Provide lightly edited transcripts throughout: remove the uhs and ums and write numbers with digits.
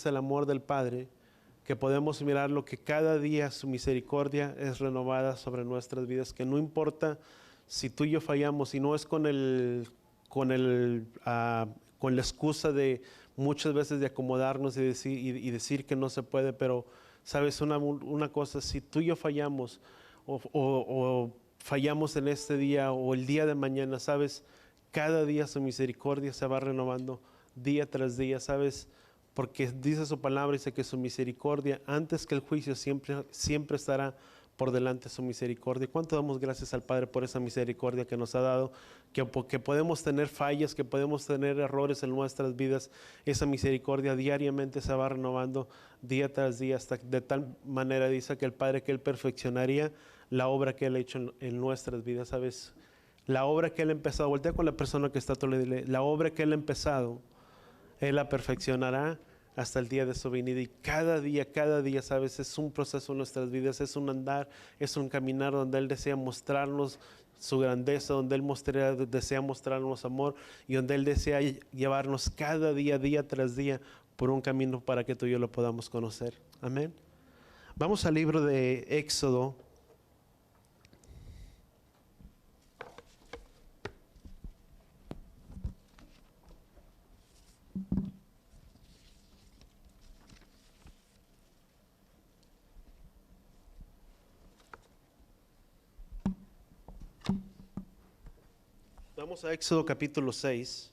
es el amor del Padre, que podemos mirar lo que cada día su misericordia es renovada sobre nuestras vidas, que no importa si tú y yo fallamos, y no es con la excusa de muchas veces de acomodarnos y decir que no se puede, pero sabes una cosa, si tú y yo fallamos o fallamos en este día o el día de mañana, sabes, cada día su misericordia se va renovando día tras día, sabes, porque dice su palabra, dice que su misericordia, antes que el juicio, siempre estará por delante su misericordia. ¿Cuánto damos gracias al Padre por esa misericordia que nos ha dado? Que podemos tener fallas, que podemos tener errores en nuestras vidas. Esa misericordia diariamente se va renovando día tras día, hasta de tal manera dice que el Padre, que Él perfeccionaría la obra que Él ha hecho en nuestras vidas, ¿sabes? La obra que Él ha empezado, voltea con la persona que está a tu lado y dile, la obra que Él ha empezado, Él la perfeccionará hasta el día de su venida. Y cada día, ¿sabes? Es un proceso en nuestras vidas, es un andar, es un caminar donde Él desea mostrarnos su grandeza, donde Él desea mostrarnos amor y donde Él desea llevarnos cada día, día tras día, por un camino para que tú y yo lo podamos conocer. Amén. Vamos al libro de Éxodo. Vamos a Éxodo capítulo 6.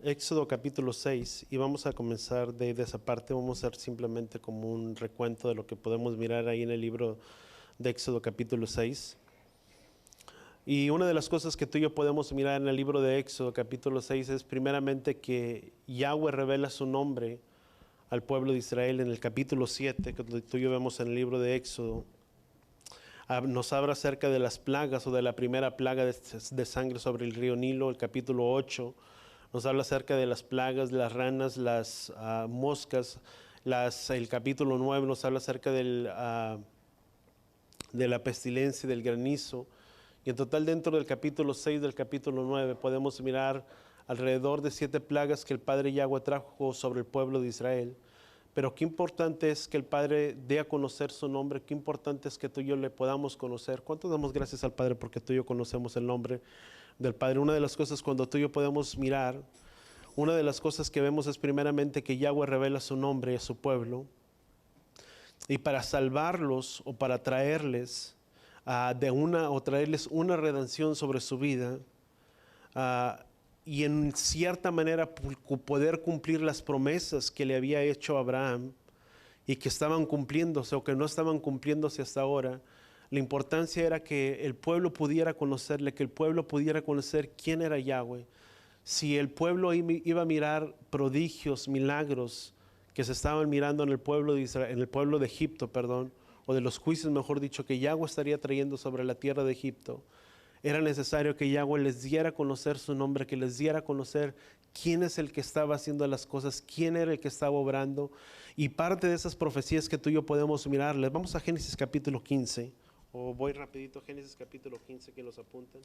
Éxodo capítulo 6, y vamos a comenzar de esa parte. Vamos a hacer simplemente como un recuento de lo que podemos mirar ahí en el libro de Éxodo capítulo 6. Y una de las cosas que tú y yo podemos mirar en el libro de Éxodo capítulo 6 es primeramente que Yahweh revela su nombre al pueblo de Israel en el capítulo 7, que tú y yo vemos en el libro de Éxodo. Nos habla acerca de las plagas o de la primera plaga de sangre sobre el río Nilo. El capítulo 8 nos habla acerca de las plagas, las ranas, las moscas. El capítulo 9 nos habla acerca de la pestilencia y del granizo. Y en total dentro del capítulo 6 del capítulo 9 podemos mirar alrededor de 7 plagas que el Padre Yahweh trajo sobre el pueblo de Israel. Pero qué importante es que el Padre dé a conocer su nombre, qué importante es que tú y yo le podamos conocer. ¿Cuánto damos gracias al Padre porque tú y yo conocemos el nombre del Padre? Una de las cosas cuando tú y yo podemos mirar, una de las cosas que vemos es primeramente que Yahweh revela su nombre a su pueblo. Y para salvarlos o para traerles traerles una redención sobre su vida, y en cierta manera poder cumplir las promesas que le había hecho Abraham y que estaban cumpliéndose o que no estaban cumpliéndose hasta ahora. La importancia era que el pueblo pudiera conocerle, que el pueblo pudiera conocer quién era Yahweh. Si el pueblo iba a mirar prodigios, milagros que se estaban mirando en el pueblo de Israel, en el pueblo de Egipto, perdón, o de los juicios, mejor dicho, que Yahweh estaría trayendo sobre la tierra de Egipto, era necesario que Yahweh les diera a conocer su nombre, que les diera a conocer quién es el que estaba haciendo las cosas, quién era el que estaba obrando. Y parte de esas profecías que tú y yo podemos mirarles. Vamos a Génesis capítulo 15, o voy rapidito a Génesis capítulo 15, que los apunten.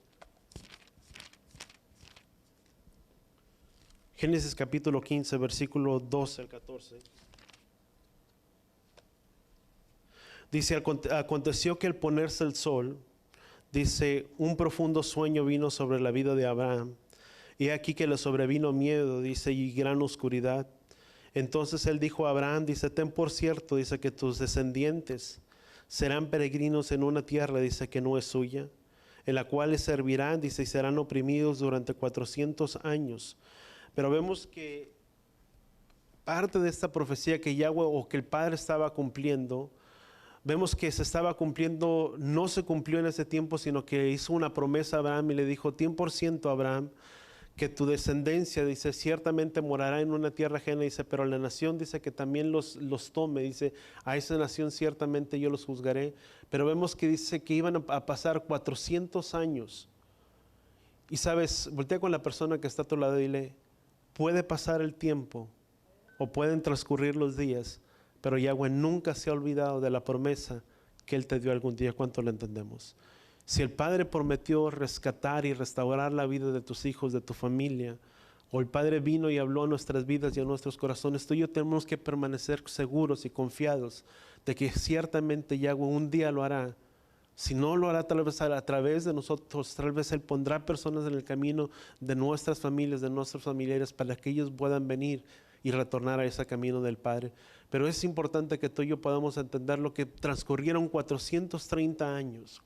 Génesis capítulo 15, versículo 12 al 14. Dice, aconteció que al ponerse el sol, dice, un profundo sueño vino sobre la vida de Abraham. Y aquí que le sobrevino miedo, dice, y gran oscuridad. Entonces él dijo a Abraham, dice, ten por cierto, dice, que tus descendientes serán peregrinos en una tierra, dice, que no es suya, en la cual les servirán, dice, y serán oprimidos durante 400 años. Pero vemos que parte de esta profecía que Yahweh o que el Padre estaba cumpliendo, vemos que se estaba cumpliendo, no se cumplió en ese tiempo, sino que hizo una promesa a Abraham y le dijo, 100% Abraham, que tu descendencia, dice, ciertamente morará en una tierra ajena, dice, pero la nación, dice, que también los tome, dice, a esa nación ciertamente yo los juzgaré. Pero vemos que dice que iban a pasar 400 años. Y sabes, voltea con la persona que está a tu lado y dile, puede pasar el tiempo o pueden transcurrir los días, pero Yahweh nunca se ha olvidado de la promesa que Él te dio algún día. ¿Cuánto lo entendemos? Si el Padre prometió rescatar y restaurar la vida de tus hijos, de tu familia, o el Padre vino y habló a nuestras vidas y a nuestros corazones, tú y yo tenemos que permanecer seguros y confiados de que ciertamente Yahweh un día lo hará. Si no lo hará tal vez a través de nosotros, tal vez Él pondrá personas en el camino de nuestras familias, de nuestros familiares, para que ellos puedan venir y retornar a ese camino del Padre. Pero es importante que tú y yo podamos entender lo que transcurrieron 430 años,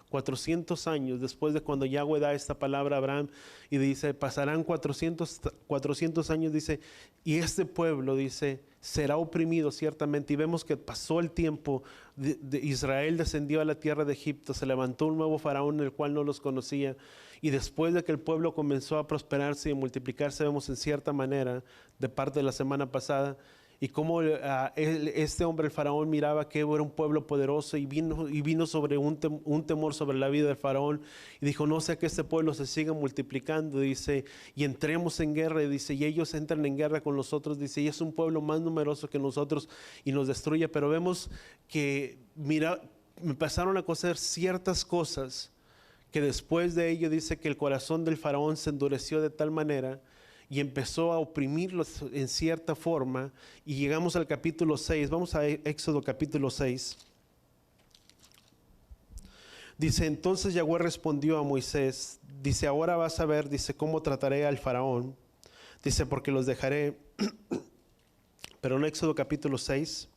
400 años después de cuando Yahweh da esta palabra a Abraham y dice, pasarán 400 años, dice, y este pueblo, dice, será oprimido ciertamente. Y vemos que pasó el tiempo, de Israel descendió a la tierra de Egipto, se levantó un nuevo faraón en el cual no los conocía. Y después de que el pueblo comenzó a prosperarse y multiplicarse, vemos en cierta manera, de parte de la semana pasada, y cómo este hombre, el faraón, miraba que era un pueblo poderoso y vino sobre un temor sobre la vida del faraón y dijo, no sea que este pueblo se siga multiplicando, dice, y entremos en guerra, y dice, y ellos entran en guerra con nosotros, dice, y es un pueblo más numeroso que nosotros y nos destruye. Pero vemos que, me pasaron a conocer ciertas cosas que después de ello dice que el corazón del faraón se endureció de tal manera y empezó a oprimirlos en cierta forma, y llegamos al capítulo 6, vamos a Éxodo capítulo 6. Dice, entonces Yahweh respondió a Moisés, dice, ahora vas a ver, dice, cómo trataré al faraón, dice, porque los dejaré, pero en Éxodo capítulo 6,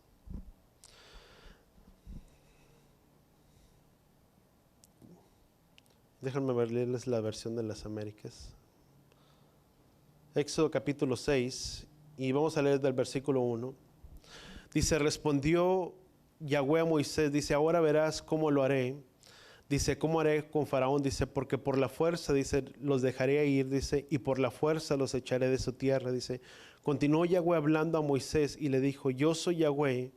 déjenme leerles la versión de las Américas. Éxodo capítulo 6, y vamos a leer del versículo 1. Dice, respondió Yahweh a Moisés, dice, ahora verás cómo lo haré. Dice, ¿cómo haré con Faraón? Dice, porque por la fuerza, dice, los dejaré ir, dice, y por la fuerza los echaré de su tierra. Dice, continuó Yahweh hablando a Moisés y le dijo, yo soy Yahweh,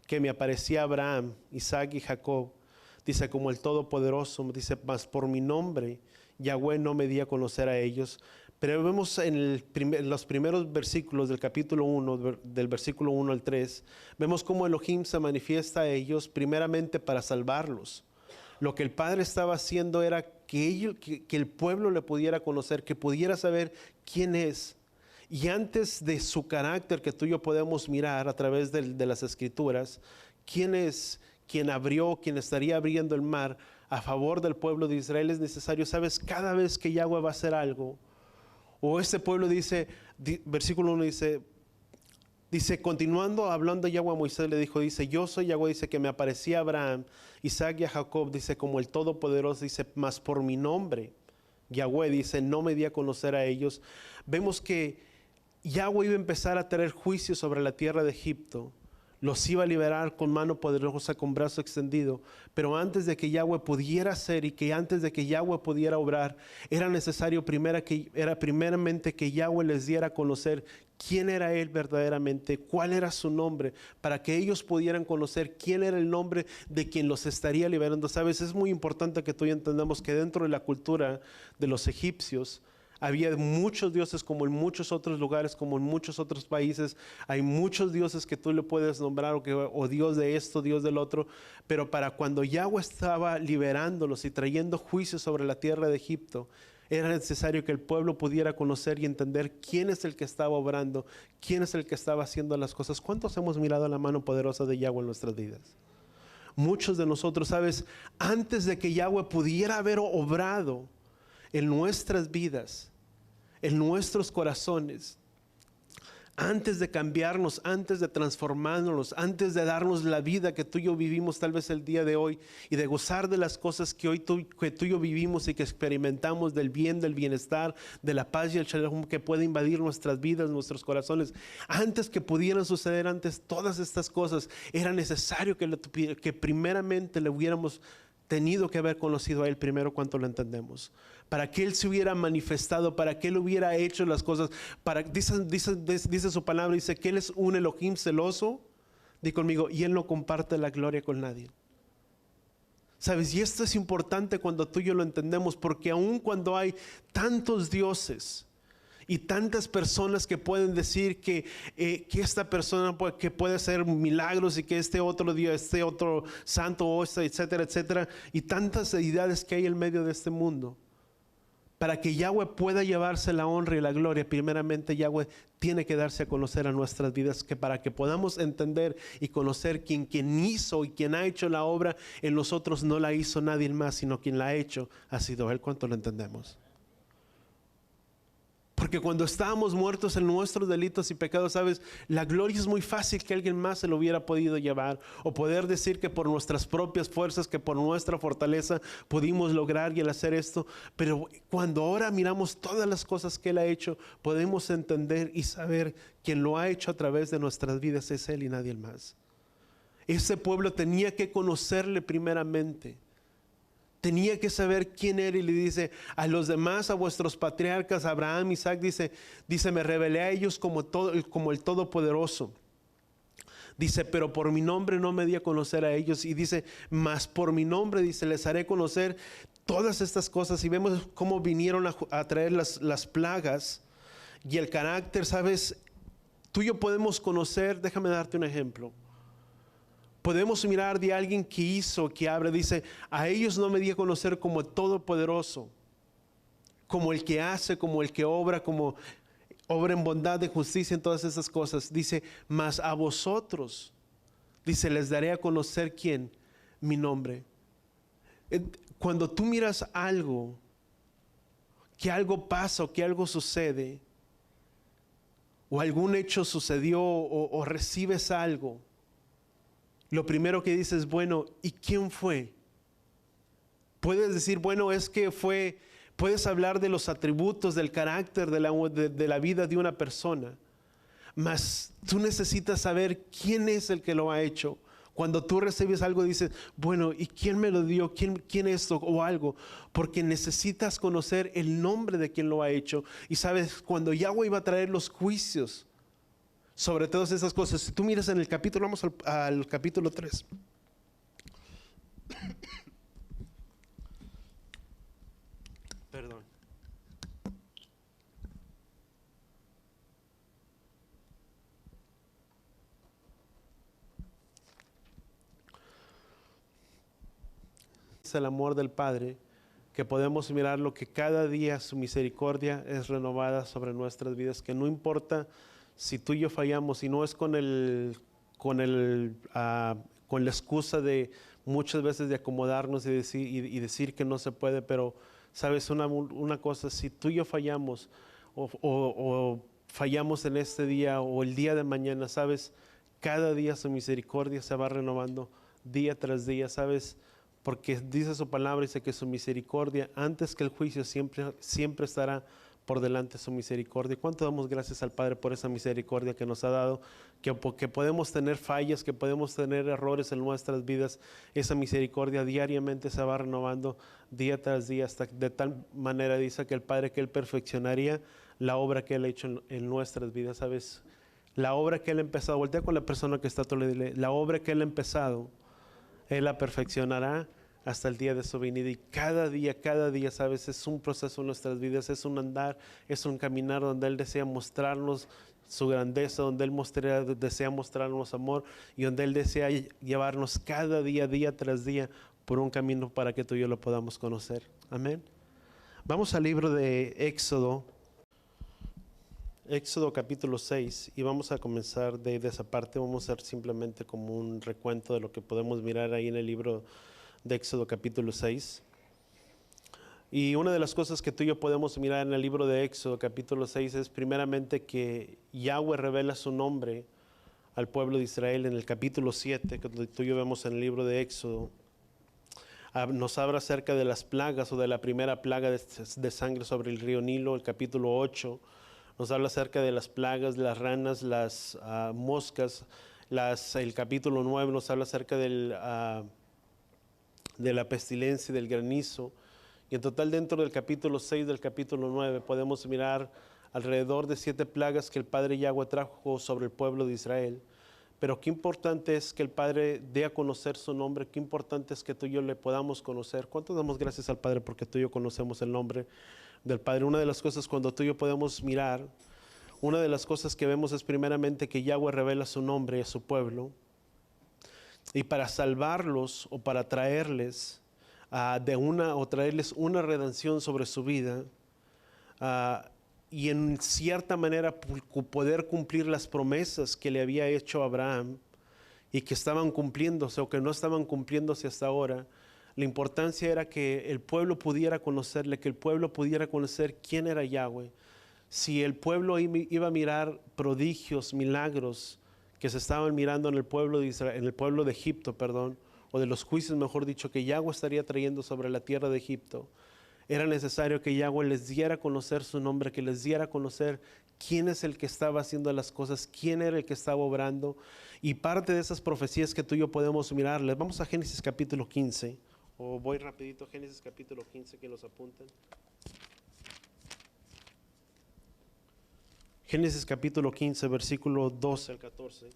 que me aparecía a Abraham, Isaac y Jacob. Dice, como el Todopoderoso, dice, mas por mi nombre, Yahweh no me di a conocer a ellos. Pero vemos en los primeros versículos del capítulo 1, del versículo 1 al 3, vemos cómo Elohim se manifiesta a ellos primeramente para salvarlos. Lo que el Padre estaba haciendo era que el pueblo le pudiera conocer, que pudiera saber quién es. Y antes de su carácter, que tú y yo podemos mirar a través de las Escrituras, quién es quien abrió, quien estaría abriendo el mar a favor del pueblo de Israel, es necesario, sabes, cada vez que Yahweh va a hacer algo, o este pueblo dice, versículo 1 dice, continuando hablando Yahweh a Moisés le dijo, dice, yo soy Yahweh, dice, que me aparecía a Abraham, Isaac y a Jacob, dice, como el Todopoderoso, dice, mas por mi nombre, Yahweh, dice, no me di a conocer a ellos. Vemos que Yahweh iba a empezar a tener juicio sobre la tierra de Egipto. Los iba a liberar con mano poderosa, con brazo extendido. Pero antes de que Yahweh pudiera hacer y que antes de que Yahweh pudiera obrar, era necesario primeramente que Yahweh les diera a conocer quién era Él verdaderamente, cuál era su nombre, para que ellos pudieran conocer quién era el nombre de quien los estaría liberando. Sabes, es muy importante que tú y yo entendamos que dentro de la cultura de los egipcios, había muchos dioses, como en muchos otros lugares, como en muchos otros países. Hay muchos dioses que tú le puedes nombrar, o Dios de esto, Dios del otro. Pero para cuando Yahweh estaba liberándolos y trayendo juicio sobre la tierra de Egipto, era necesario que el pueblo pudiera conocer y entender quién es el que estaba obrando, quién es el que estaba haciendo las cosas. ¿Cuántos hemos mirado la mano poderosa de Yahweh en nuestras vidas? Muchos de nosotros, sabes, antes de que Yahweh pudiera haber obrado en nuestras vidas, en nuestros corazones, antes de cambiarnos, antes de transformarnos, antes de darnos la vida que tú y yo vivimos tal vez el día de hoy, y de gozar de las cosas que hoy tú y yo vivimos y que experimentamos, del bien, del bienestar, de la paz y el shalom que puede invadir nuestras vidas, nuestros corazones, antes que pudieran suceder antes todas estas cosas, era necesario que primeramente le hubiéramos tenido que haber conocido a Él primero. ¿Cuánto lo entendemos? Para que Él se hubiera manifestado, para que Él hubiera hecho las cosas, dice su palabra, dice que Él es un Elohim celoso, di conmigo, y Él no comparte la gloria con nadie. ¿Sabes? Y esto es importante cuando tú y yo lo entendemos, porque aun cuando hay tantos dioses, Y tantas personas que pueden decir que esta persona que puede hacer milagros y que este otro Dios, este otro santo, etcétera, etcétera. Y tantas deidades que hay en medio de este mundo. Para que Yahweh pueda llevarse la honra y la gloria, primeramente Yahweh tiene que darse a conocer a nuestras vidas, que para que podamos entender y conocer quien hizo y quien ha hecho la obra en nosotros, no la hizo nadie más, sino quien la ha hecho ha sido Él. ¿Cuánto lo entendemos? Porque cuando estábamos muertos en nuestros delitos y pecados, sabes, la gloria es muy fácil que alguien más se lo hubiera podido llevar, o poder decir que por nuestras propias fuerzas, que por nuestra fortaleza pudimos lograr y el hacer esto. Pero cuando ahora miramos todas las cosas que Él ha hecho, podemos entender y saber quien lo ha hecho a través de nuestras vidas es Él y nadie más. Ese pueblo tenía que conocerle primeramente. Tenía que saber quién era, y le dice a los demás, a vuestros patriarcas, Abraham, Isaac, dice, me revelé a ellos como el Todopoderoso. Dice, pero por mi nombre no me di a conocer a ellos. Y dice, mas por mi nombre, dice, les haré conocer todas estas cosas. Y vemos cómo vinieron a traer las plagas y el carácter, ¿sabes? Tú y yo podemos conocer, déjame darte un ejemplo. Podemos mirar de alguien que hizo, que habla, dice, a ellos no me di a conocer como el Todopoderoso, como el que hace, como el que obra, como obra en bondad, en justicia, en todas esas cosas. Dice, mas a vosotros, dice, les daré a conocer quién, mi nombre. Cuando tú miras algo, que algo pasa o que algo sucede, o algún hecho sucedió o recibes algo, lo primero que dices, bueno, ¿y quién fue? Puedes decir, bueno, es que fue, puedes hablar de los atributos, del carácter, de la vida de una persona, mas tú necesitas saber quién es el que lo ha hecho. Cuando tú recibes algo dices, bueno, ¿y quién me lo dio? ¿Quién es esto? O algo, porque necesitas conocer el nombre de quien lo ha hecho. Y sabes, cuando Yahweh iba a traer los juicios sobre todas esas cosas, si tú miras en el capítulo, vamos al capítulo 3. Perdón. Es el amor del Padre, que podemos mirar lo que cada día su misericordia es renovada sobre nuestras vidas, que no importa si tú y yo fallamos, y no es con la excusa de muchas veces de acomodarnos y decir que no se puede, pero sabes una cosa, si tú y yo fallamos o fallamos en este día o el día de mañana, sabes, cada día su misericordia se va renovando día tras día, sabes, porque dice su palabra, dice que su misericordia antes que el juicio siempre estará por delante su misericordia. ¿Cuánto damos gracias al Padre por esa misericordia que nos ha dado? Que podemos tener fallas, que podemos tener errores en nuestras vidas. Esa misericordia diariamente se va renovando día tras día, hasta de tal manera dice que el Padre, que Él perfeccionaría la obra que Él ha hecho en nuestras vidas. ¿Sabes? La obra que Él ha empezado, voltea con la persona que está a tu lado y dile, la obra que Él ha empezado, Él la perfeccionará hasta el día de su venida. Y cada día, sabes, es un proceso en nuestras vidas, es un andar, es un caminar donde Él desea mostrarnos su grandeza, donde Él desea mostrarnos amor, y donde Él desea llevarnos cada día tras día por un camino para que tú y yo lo podamos conocer. Amén. Vamos al libro de Éxodo capítulo 6, y vamos a comenzar de esa parte. Vamos a hacer simplemente como un recuento de lo que podemos mirar ahí en el libro de Éxodo capítulo 6. Y una de las cosas que tú y yo podemos mirar en el libro de Éxodo capítulo 6 es primeramente que Yahweh revela su nombre al pueblo de Israel en el capítulo 7, que tú y yo vemos en el libro de Éxodo. Nos habla acerca de las plagas, o de la primera plaga de sangre sobre el río Nilo. El capítulo 8 nos habla acerca de las plagas, las ranas, las moscas. El capítulo 9 nos habla acerca de la pestilencia y del granizo. Y en total, dentro del capítulo 6 del capítulo 9 podemos mirar alrededor de 7 plagas que el Padre Yahweh trajo sobre el pueblo de Israel. Pero qué importante es que el Padre dé a conocer su nombre, qué importante es que tú y yo le podamos conocer. ¿Cuánto damos gracias al Padre porque tú y yo conocemos el nombre? del Padre. Una de las cosas cuando tú y yo podemos mirar, una de las cosas que vemos es primeramente que Yahweh revela su nombre a su pueblo. Y para salvarlos o para traerles traerles una redención sobre su vida, y en cierta manera poder cumplir las promesas que le había hecho a Abraham y que estaban cumpliéndose o que no estaban cumpliéndose hasta ahora. La importancia era que el pueblo pudiera conocerle, que el pueblo pudiera conocer quién era Yahweh. Si el pueblo iba a mirar prodigios, milagros que se estaban mirando en el pueblo de Israel, en el pueblo de Egipto, perdón, o de los juicios, mejor dicho, que Yahweh estaría trayendo sobre la tierra de Egipto, era necesario que Yahweh les diera a conocer su nombre, que les diera a conocer quién es el que estaba haciendo las cosas, quién era el que estaba obrando. Y parte de esas profecías que tú y yo podemos mirarles. Vamos a Génesis capítulo 15, o voy rapidito, Génesis capítulo 15, que los apunten. Génesis capítulo 15, versículo 12 al 14.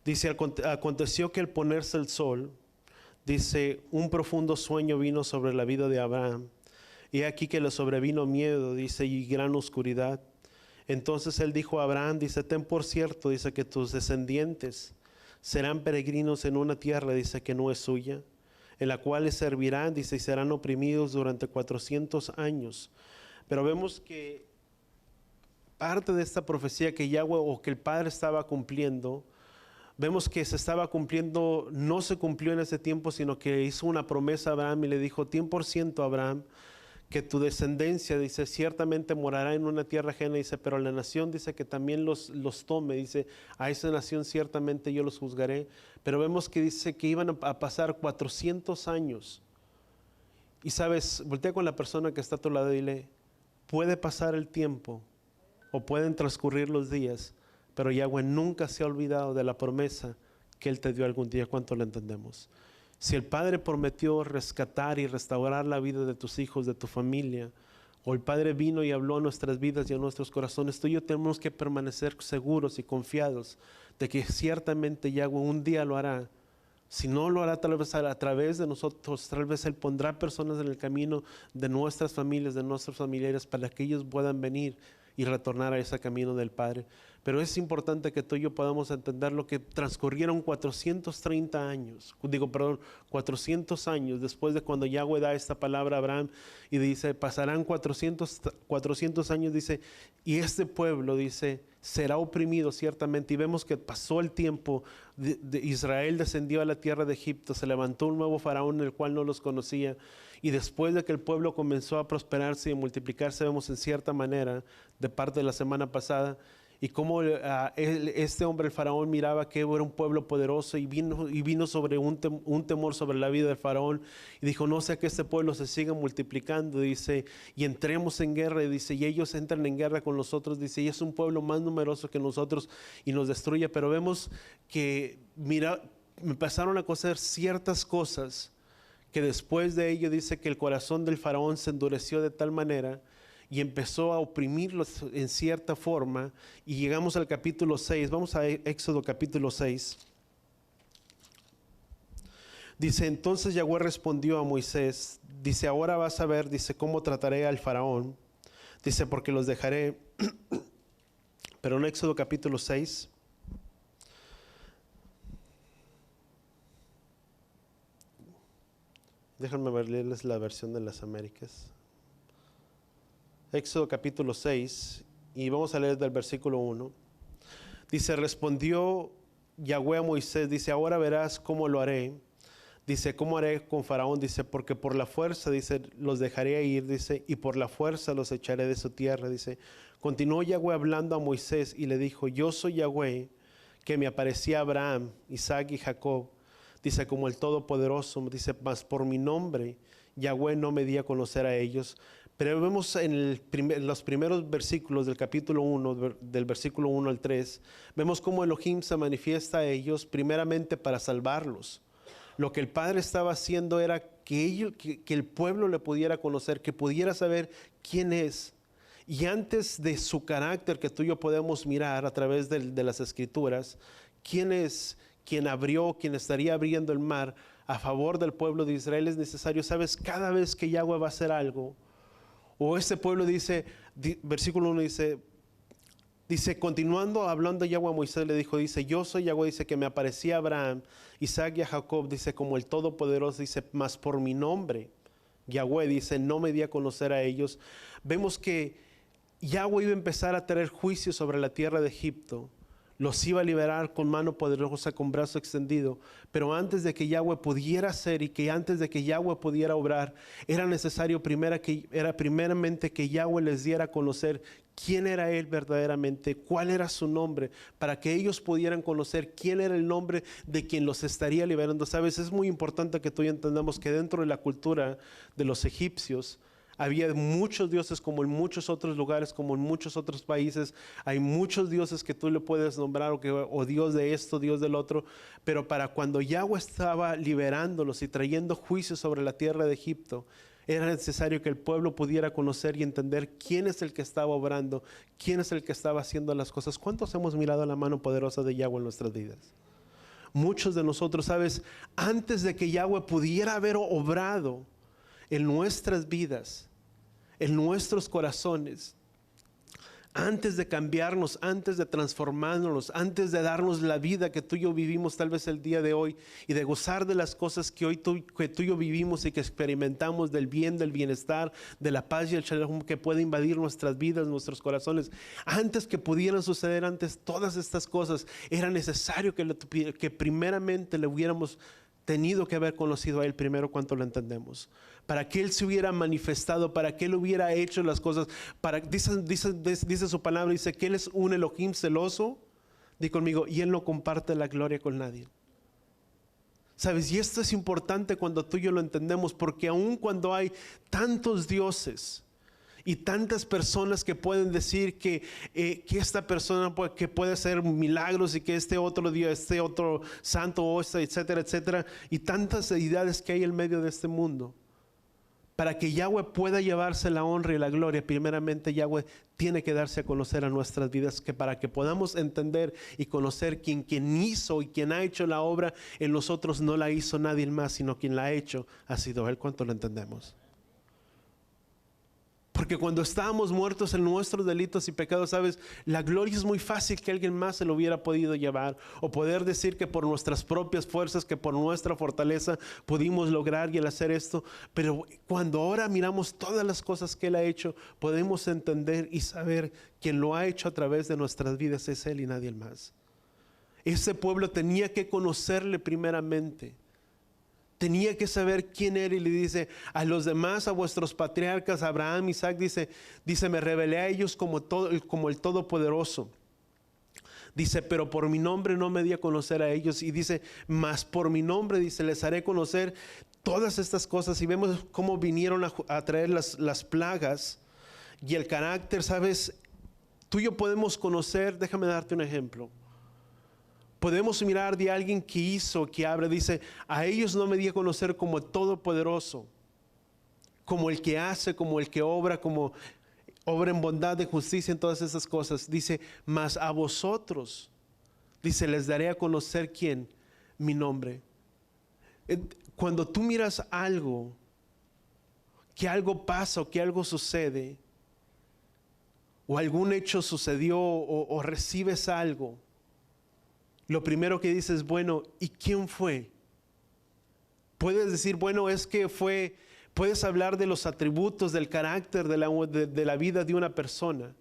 Dice, aconteció que al ponerse el sol, dice, un profundo sueño vino sobre la vida de Abraham. Y aquí que le sobrevino miedo, dice, y gran oscuridad. Entonces él dijo a Abraham, dice, ten por cierto, dice, que tus descendientes serán peregrinos en una tierra, dice, que no es suya, en la cual les servirán, dice, y serán oprimidos durante 400 años. Pero vemos que parte de esta profecía que Yahweh o que el Padre estaba cumpliendo, vemos que se estaba cumpliendo, no se cumplió en ese tiempo, sino que hizo una promesa a Abraham y le dijo, 100% Abraham, que tu descendencia, dice, ciertamente morará en una tierra ajena, dice, pero la nación, dice, que también los tome, dice, a esa nación ciertamente yo los juzgaré. Pero vemos que dice que iban a pasar 400 años. Y sabes, voltea con la persona que está a tu lado y dile, puede pasar el tiempo o pueden transcurrir los días, pero Yahweh nunca se ha olvidado de la promesa que Él te dio algún día. ¿Cuánto lo entendemos? Si el Padre prometió rescatar y restaurar la vida de tus hijos, de tu familia, o el Padre vino y habló a nuestras vidas y a nuestros corazones, tú y yo tenemos que permanecer seguros y confiados de que ciertamente Yahweh un día lo hará. Si no lo hará tal vez a través de nosotros, tal vez Él pondrá personas en el camino de nuestras familias, de nuestros familiares, para que ellos puedan venir y retornar a ese camino del Padre. Pero es importante que tú y yo podamos entender lo que transcurrieron 430 años, 400 años después de cuando Yahweh da esta palabra a Abraham y dice, pasarán 400 años, dice, y este pueblo, dice, será oprimido ciertamente. Y vemos que pasó el tiempo, de Israel descendió a la tierra de Egipto, se levantó un nuevo faraón el cual no los conocía. Y después de que el pueblo comenzó a prosperarse y multiplicarse, vemos en cierta manera, de parte de la semana pasada, y cómo este hombre, el faraón, miraba que era un pueblo poderoso y vino sobre un temor sobre la vida del faraón y dijo, no sea que este pueblo se siga multiplicando, dice, y entremos en guerra, y dice, y ellos entran en guerra con nosotros, dice, y es un pueblo más numeroso que nosotros y nos destruye. Pero vemos que, empezaron a conocer ciertas cosas que después de ello dice que el corazón del faraón se endureció de tal manera y empezó a oprimirlos en cierta forma, y llegamos al capítulo 6, vamos a Éxodo capítulo 6. Dice, entonces Yahweh respondió a Moisés, dice, ahora vas a ver, dice, cómo trataré al faraón, dice, porque los dejaré. Pero en Éxodo capítulo 6, déjenme leerles la versión de las Américas. Éxodo capítulo 6, y vamos a leer del versículo 1. Dice, respondió Yahweh a Moisés, dice, ahora verás cómo lo haré. Dice, ¿cómo haré con Faraón? Dice, porque por la fuerza, dice, los dejaré ir, dice, y por la fuerza los echaré de su tierra. Dice, continuó Yahweh hablando a Moisés y le dijo, yo soy Yahweh, que me aparecía a Abraham, Isaac y Jacob. Dice, como el Todopoderoso, dice, mas por mi nombre Yahweh no me di a conocer a ellos. Pero vemos en los primeros versículos del capítulo 1, del versículo 1 al 3, vemos cómo Elohim se manifiesta a ellos primeramente para salvarlos. Lo que el Padre estaba haciendo era que el pueblo le pudiera conocer, que pudiera saber quién es. Y antes de su carácter, que tú y yo podemos mirar a través de las Escrituras, quién es quien abrió, quien estaría abriendo el mar, a favor del pueblo de Israel es necesario. Sabes, cada vez que Yahweh va a hacer algo, o este pueblo dice, versículo 1 dice, continuando hablando Yahweh a Moisés le dijo, dice, yo soy Yahweh, dice que me aparecía a Abraham, Isaac y a Jacob, dice, como el Todopoderoso, dice, mas por mi nombre, Yahweh, dice, no me di a conocer a ellos. Vemos que Yahweh iba a empezar a traer juicio sobre la tierra de Egipto. Los iba a liberar con mano poderosa, con brazo extendido. Pero antes de que Yahweh pudiera hacer y que antes de que Yahweh pudiera obrar, era necesario primeramente que Yahweh les diera a conocer quién era Él verdaderamente, cuál era su nombre, para que ellos pudieran conocer quién era el nombre de quien los estaría liberando. Sabes, es muy importante que tú y entendamos que dentro de la cultura de los egipcios, había muchos dioses como en muchos otros lugares, como en muchos otros países. Hay muchos dioses que tú le puedes nombrar o Dios de esto, Dios del otro. Pero para cuando Yahweh estaba liberándolos y trayendo juicio sobre la tierra de Egipto, era necesario que el pueblo pudiera conocer y entender quién es el que estaba obrando, quién es el que estaba haciendo las cosas. ¿Cuántos hemos mirado la mano poderosa de Yahweh en nuestras vidas? Muchos de nosotros, sabes, antes de que Yahweh pudiera haber obrado en nuestras vidas, en nuestros corazones, antes de cambiarnos, antes de transformarnos, antes de darnos la vida que tú y yo vivimos tal vez el día de hoy y de gozar de las cosas que hoy tú y yo vivimos y que experimentamos, del bien, del bienestar, de la paz y el shalom que puede invadir nuestras vidas, nuestros corazones, antes que pudieran suceder antes todas estas cosas, era necesario que primeramente le hubiéramos tenido que haber conocido a Él primero. Cuanto lo entendemos, para que Él se hubiera manifestado, para que Él hubiera hecho las cosas, dice su palabra, dice que Él es un Elohim celoso, di conmigo, y Él no comparte la gloria con nadie. Sabes, y esto es importante cuando tú y yo lo entendemos, porque aun cuando hay tantos dioses y tantas personas que pueden decir que esta persona que puede hacer milagros y que este otro Dios, este otro santo, etcétera, etcétera, y tantas deidades que hay en medio de este mundo, para que Yahweh pueda llevarse la honra y la gloria, primeramente Yahweh tiene que darse a conocer a nuestras vidas, que para que podamos entender y conocer quien hizo y quien ha hecho la obra en nosotros, no la hizo nadie más, sino quien la ha hecho ha sido Él. ¿Cuánto lo entendemos? Porque cuando estábamos muertos en nuestros delitos y pecados, sabes, la gloria es muy fácil que alguien más se lo hubiera podido llevar, o poder decir que por nuestras propias fuerzas, que por nuestra fortaleza pudimos lograr y el hacer esto. Pero cuando ahora miramos todas las cosas que Él ha hecho, podemos entender y saber quien lo ha hecho a través de nuestras vidas es Él y nadie más. Ese pueblo tenía que conocerle primeramente. Tenía que saber quién era, y le dice a los demás, a vuestros patriarcas, Abraham, Isaac, dice, me revelé a ellos como el Todopoderoso. Dice, pero por mi nombre no me di a conocer a ellos. Y dice, mas por mi nombre, dice, les haré conocer todas estas cosas. Y vemos cómo vinieron a traer las plagas y el carácter. Sabes, tú y yo podemos conocer, déjame darte un ejemplo. Podemos mirar de alguien que hizo, que abre, dice, a ellos no me di a conocer como el Todopoderoso, como el que hace, como el que obra, como obra en bondad, de justicia, en todas esas cosas. Dice, mas a vosotros, dice, les daré a conocer quién, mi nombre. Cuando tú miras algo, que algo pasa o que algo sucede, o algún hecho sucedió o recibes algo, lo primero que dices, bueno, ¿y quién fue? Puedes decir, bueno, es que fue, puedes hablar de los atributos, del carácter, de la vida de una persona,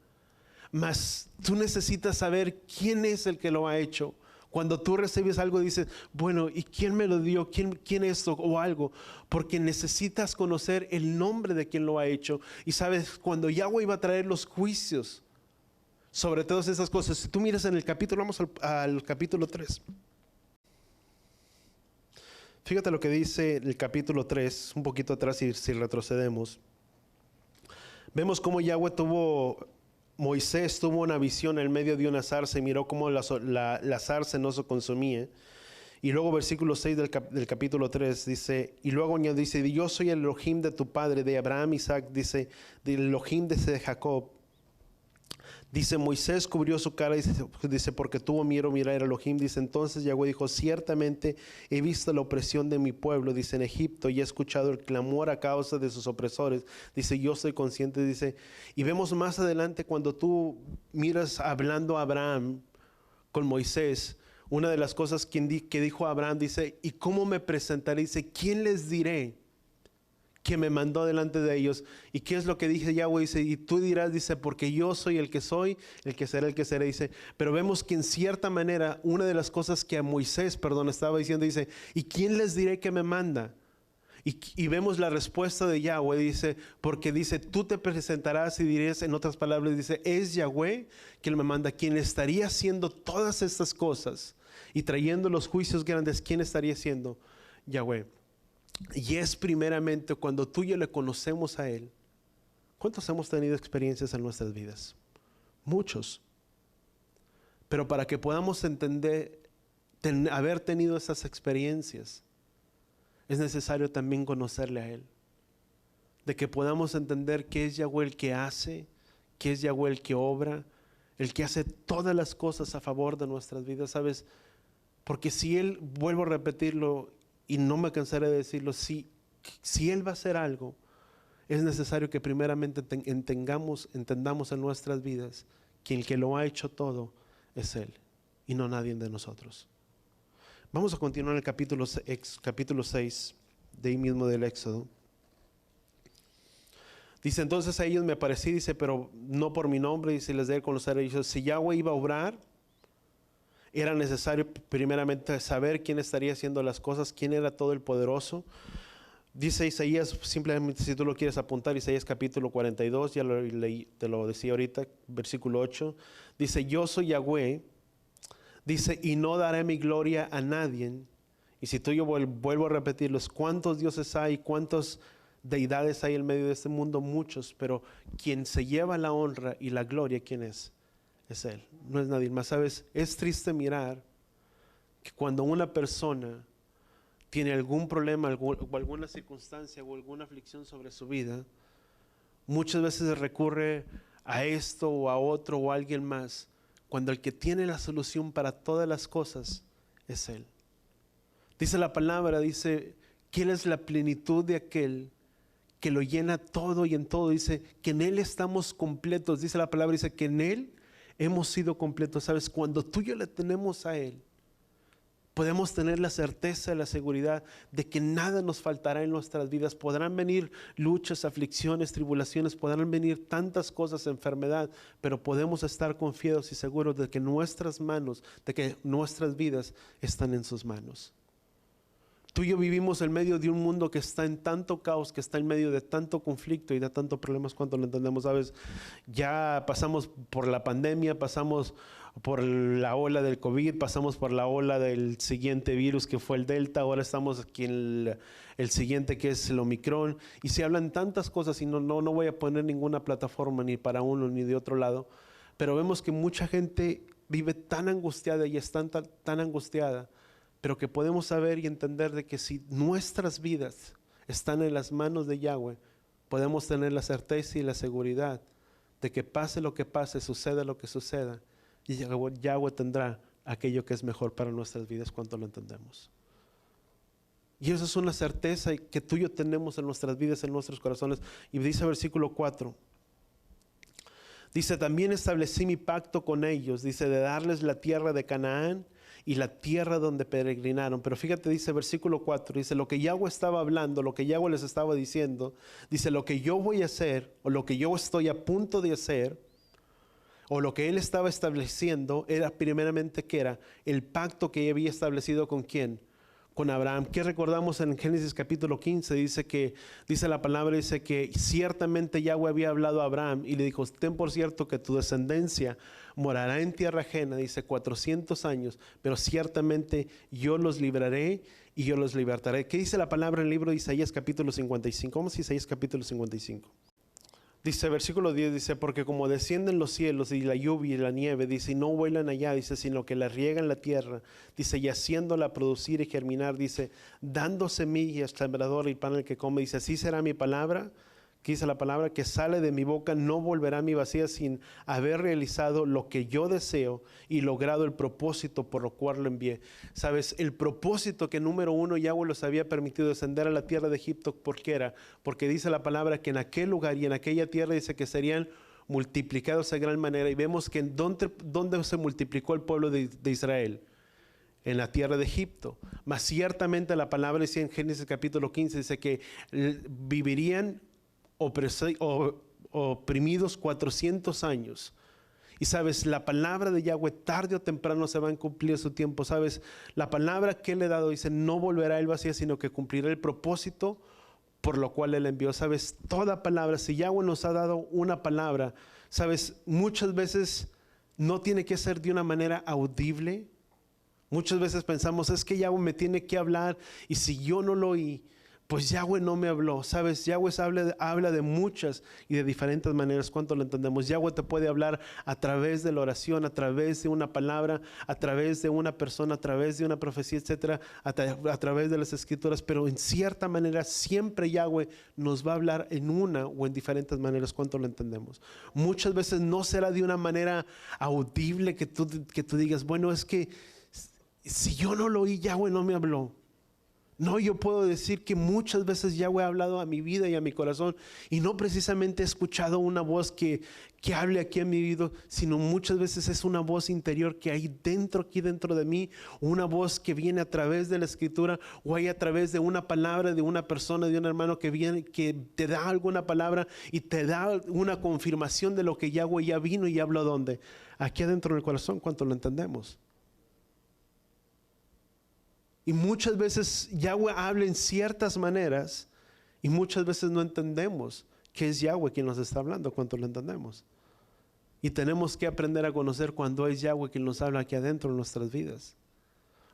mas tú necesitas saber quién es el que lo ha hecho. Cuando tú recibes algo dices, bueno, ¿y quién me lo dio? ¿Quién es esto? O algo, porque necesitas conocer el nombre de quien lo ha hecho. Y sabes, cuando Yahweh iba a traer los juicios sobre todas esas cosas, si tú miras en el capítulo, vamos al capítulo 3. Fíjate lo que dice el capítulo 3, un poquito atrás si retrocedemos. Vemos cómo Moisés tuvo una visión en medio de una zarza y miró cómo la zarza no se consumía. Y luego versículo 6 del capítulo 3 dice, y luego dice, yo soy el Elohim de tu padre, de Abraham, Isaac, dice, del Elohim de Jacob. Dice, Moisés cubrió su cara, dice, porque tuvo miedo mirar a Elohim. Dice, entonces Yahweh dijo, ciertamente he visto la opresión de mi pueblo, dice, en Egipto, y he escuchado el clamor a causa de sus opresores. Dice, yo soy consciente, dice, y vemos más adelante cuando tú miras hablando a Abraham con Moisés, una de las cosas que dijo Abraham, dice, ¿y cómo me presentaré? Dice, ¿quién les diré que me mandó delante de ellos? ¿Y qué es lo que dije Yahweh? Dice, y tú dirás, dice, porque yo soy, el que será el que seré. Dice, pero vemos que en cierta manera, una de las cosas que a Moisés, estaba diciendo, dice, ¿y quién les diré que me manda? Y vemos la respuesta de Yahweh, dice, porque dice, tú te presentarás y dirás, en otras palabras, dice, es Yahweh quien me manda, quien estaría haciendo todas estas cosas y trayendo los juicios grandes. ¿Quién estaría haciendo? Yahweh. Y es primeramente cuando tú y yo le conocemos a Él. ¿Cuántos hemos tenido experiencias en nuestras vidas? Muchos. Pero para que podamos entender, haber tenido esas experiencias, es necesario también conocerle a Él. De que podamos entender que es Yahweh el que hace, que es Yahweh el que obra, el que hace todas las cosas a favor de nuestras vidas, ¿sabes? Porque si Él, vuelvo a repetirlo, y no me cansaré de decirlo, si Él va a hacer algo, es necesario que primeramente entendamos en nuestras vidas que el que lo ha hecho todo es Él y no nadie de nosotros. Vamos a continuar en el capítulo 6 de ahí mismo del Éxodo. Dice, entonces a ellos me aparecí, dice, pero no por mi nombre, dice, les debe conocer a ellos. Si Yahweh iba a obrar, era necesario primeramente saber quién estaría haciendo las cosas, quién era todo el poderoso. Dice Isaías, simplemente si tú lo quieres apuntar, Isaías capítulo 42, ya lo leí, te lo decía ahorita, versículo 8. Dice, yo soy Yahweh, dice, y no daré mi gloria a nadie. Y si tú y yo vuelvo a repetirlos, ¿cuántos dioses hay? ¿Cuántas deidades hay en medio de este mundo? Muchos, pero quien se lleva la honra y la gloria, ¿quién es? Es Él, no es nadie más. ¿Sabes? Es triste mirar que cuando una persona tiene algún problema o alguna circunstancia o alguna aflicción sobre su vida, muchas veces recurre a esto o a otro o a alguien más, cuando el que tiene la solución para todas las cosas es Él. Dice la palabra, dice que Él es la plenitud de aquel que lo llena todo y en todo. Dice que en Él estamos completos. Dice la palabra, dice que en Él hemos sido completos. ¿Sabes? Cuando tú y yo le tenemos a Él, podemos tener la certeza y la seguridad de que nada nos faltará en nuestras vidas. Podrán venir luchas, aflicciones, tribulaciones, podrán venir tantas cosas, enfermedad, pero podemos estar confiados y seguros de que nuestras manos, de que nuestras vidas están en sus manos. Tú y yo vivimos en medio de un mundo que está en tanto caos, que está en medio de tanto conflicto y de tantos problemas. ¿Cuánto lo entendemos? ¿Sabes? Ya pasamos por la pandemia, pasamos por la ola del COVID, pasamos por la ola del siguiente virus que fue el Delta, ahora estamos aquí en el siguiente que es el Omicron, y se hablan tantas cosas y no voy a poner ninguna plataforma ni para uno ni de otro lado, pero vemos que mucha gente vive tan angustiada y está tan angustiada, pero que podemos saber y entender de que si nuestras vidas están en las manos de Yahweh, podemos tener la certeza y la seguridad de que pase lo que pase, suceda lo que suceda, y Yahweh tendrá aquello que es mejor para nuestras vidas. ¿Cuánto lo entendemos? Y eso es una certeza que tú y yo tenemos en nuestras vidas, en nuestros corazones. Y dice el versículo 4, dice, también establecí mi pacto con ellos, dice, de darles la tierra de Canaán y la tierra donde peregrinaron. Pero fíjate, dice versículo 4, dice, lo que Yahweh estaba hablando, lo que Yahweh les estaba diciendo, dice, lo que yo voy a hacer, o lo que yo estoy a punto de hacer, o lo que Él estaba estableciendo, era primeramente que era el pacto que había establecido con ¿quién? Con Abraham. ¿Qué recordamos en Génesis capítulo 15? Dice la palabra, dice que ciertamente Yahweh había hablado a Abraham y le dijo, ten por cierto que tu descendencia morará en tierra ajena, dice 400 años, pero ciertamente yo los libraré y yo los libertaré. ¿Qué dice la palabra en el libro de Isaías capítulo 55? Vamos a Isaías capítulo 55. Dice, versículo 10, dice, porque como descienden los cielos y la lluvia y la nieve, dice, y no vuelan allá, dice, sino que la riegan la tierra, dice, y haciéndola producir y germinar, dice, dando semillas al sembrador y pan al que come, dice, así será mi palabra que dice la palabra, que sale de mi boca no volverá a mi vacía sin haber realizado lo que yo deseo y logrado el propósito por lo cual lo envié. Sabes, el propósito que número uno Yahweh los había permitido descender a la tierra de Egipto, ¿por qué era? Porque dice la palabra que en aquel lugar y en aquella tierra dice que serían multiplicados a gran manera. Y vemos que ¿dónde se multiplicó el pueblo de Israel? En la tierra de Egipto. Mas ciertamente la palabra dice en Génesis capítulo 15, dice que vivirían oprimidos 400 años. Y sabes, la palabra de Yahweh tarde o temprano se va a cumplir su tiempo. Sabes, la palabra que Él le ha dado dice, no volverá Él vacía, sino que cumplirá el propósito por lo cual Él envió. Sabes, toda palabra, si Yahweh nos ha dado una palabra, sabes, muchas veces no tiene que ser de una manera audible. Muchas veces pensamos, es que Yahweh me tiene que hablar y si yo no lo oí, pues Yahweh no me habló. Sabes, Yahweh habla de muchas y de diferentes maneras. ¿Cuánto lo entendemos? Yahweh te puede hablar a través de la oración, a través de una palabra, a través de una persona, a través de una profecía, etcétera, a través de las escrituras, pero en cierta manera siempre Yahweh nos va a hablar en una o en diferentes maneras. ¿Cuánto lo entendemos? Muchas veces no será de una manera audible que tú digas, bueno, es que si yo no lo oí, Yahweh no me habló. No, yo puedo decir que muchas veces Yahweh ha hablado a mi vida y a mi corazón y no precisamente he escuchado una voz que hable aquí en mi vida, sino muchas veces es una voz interior que hay dentro, aquí dentro de mí, una voz que viene a través de la escritura o hay a través de una palabra de una persona, de un hermano que viene, que te da alguna palabra y te da una confirmación de lo que Yahweh ya vino y habló donde, aquí adentro del corazón. ¿Cuánto lo entendemos? Y muchas veces Yahweh habla en ciertas maneras y muchas veces no entendemos que es Yahweh quien nos está hablando. ¿Cuánto lo entendemos? Y tenemos que aprender a conocer cuando es Yahweh quien nos habla aquí adentro en nuestras vidas.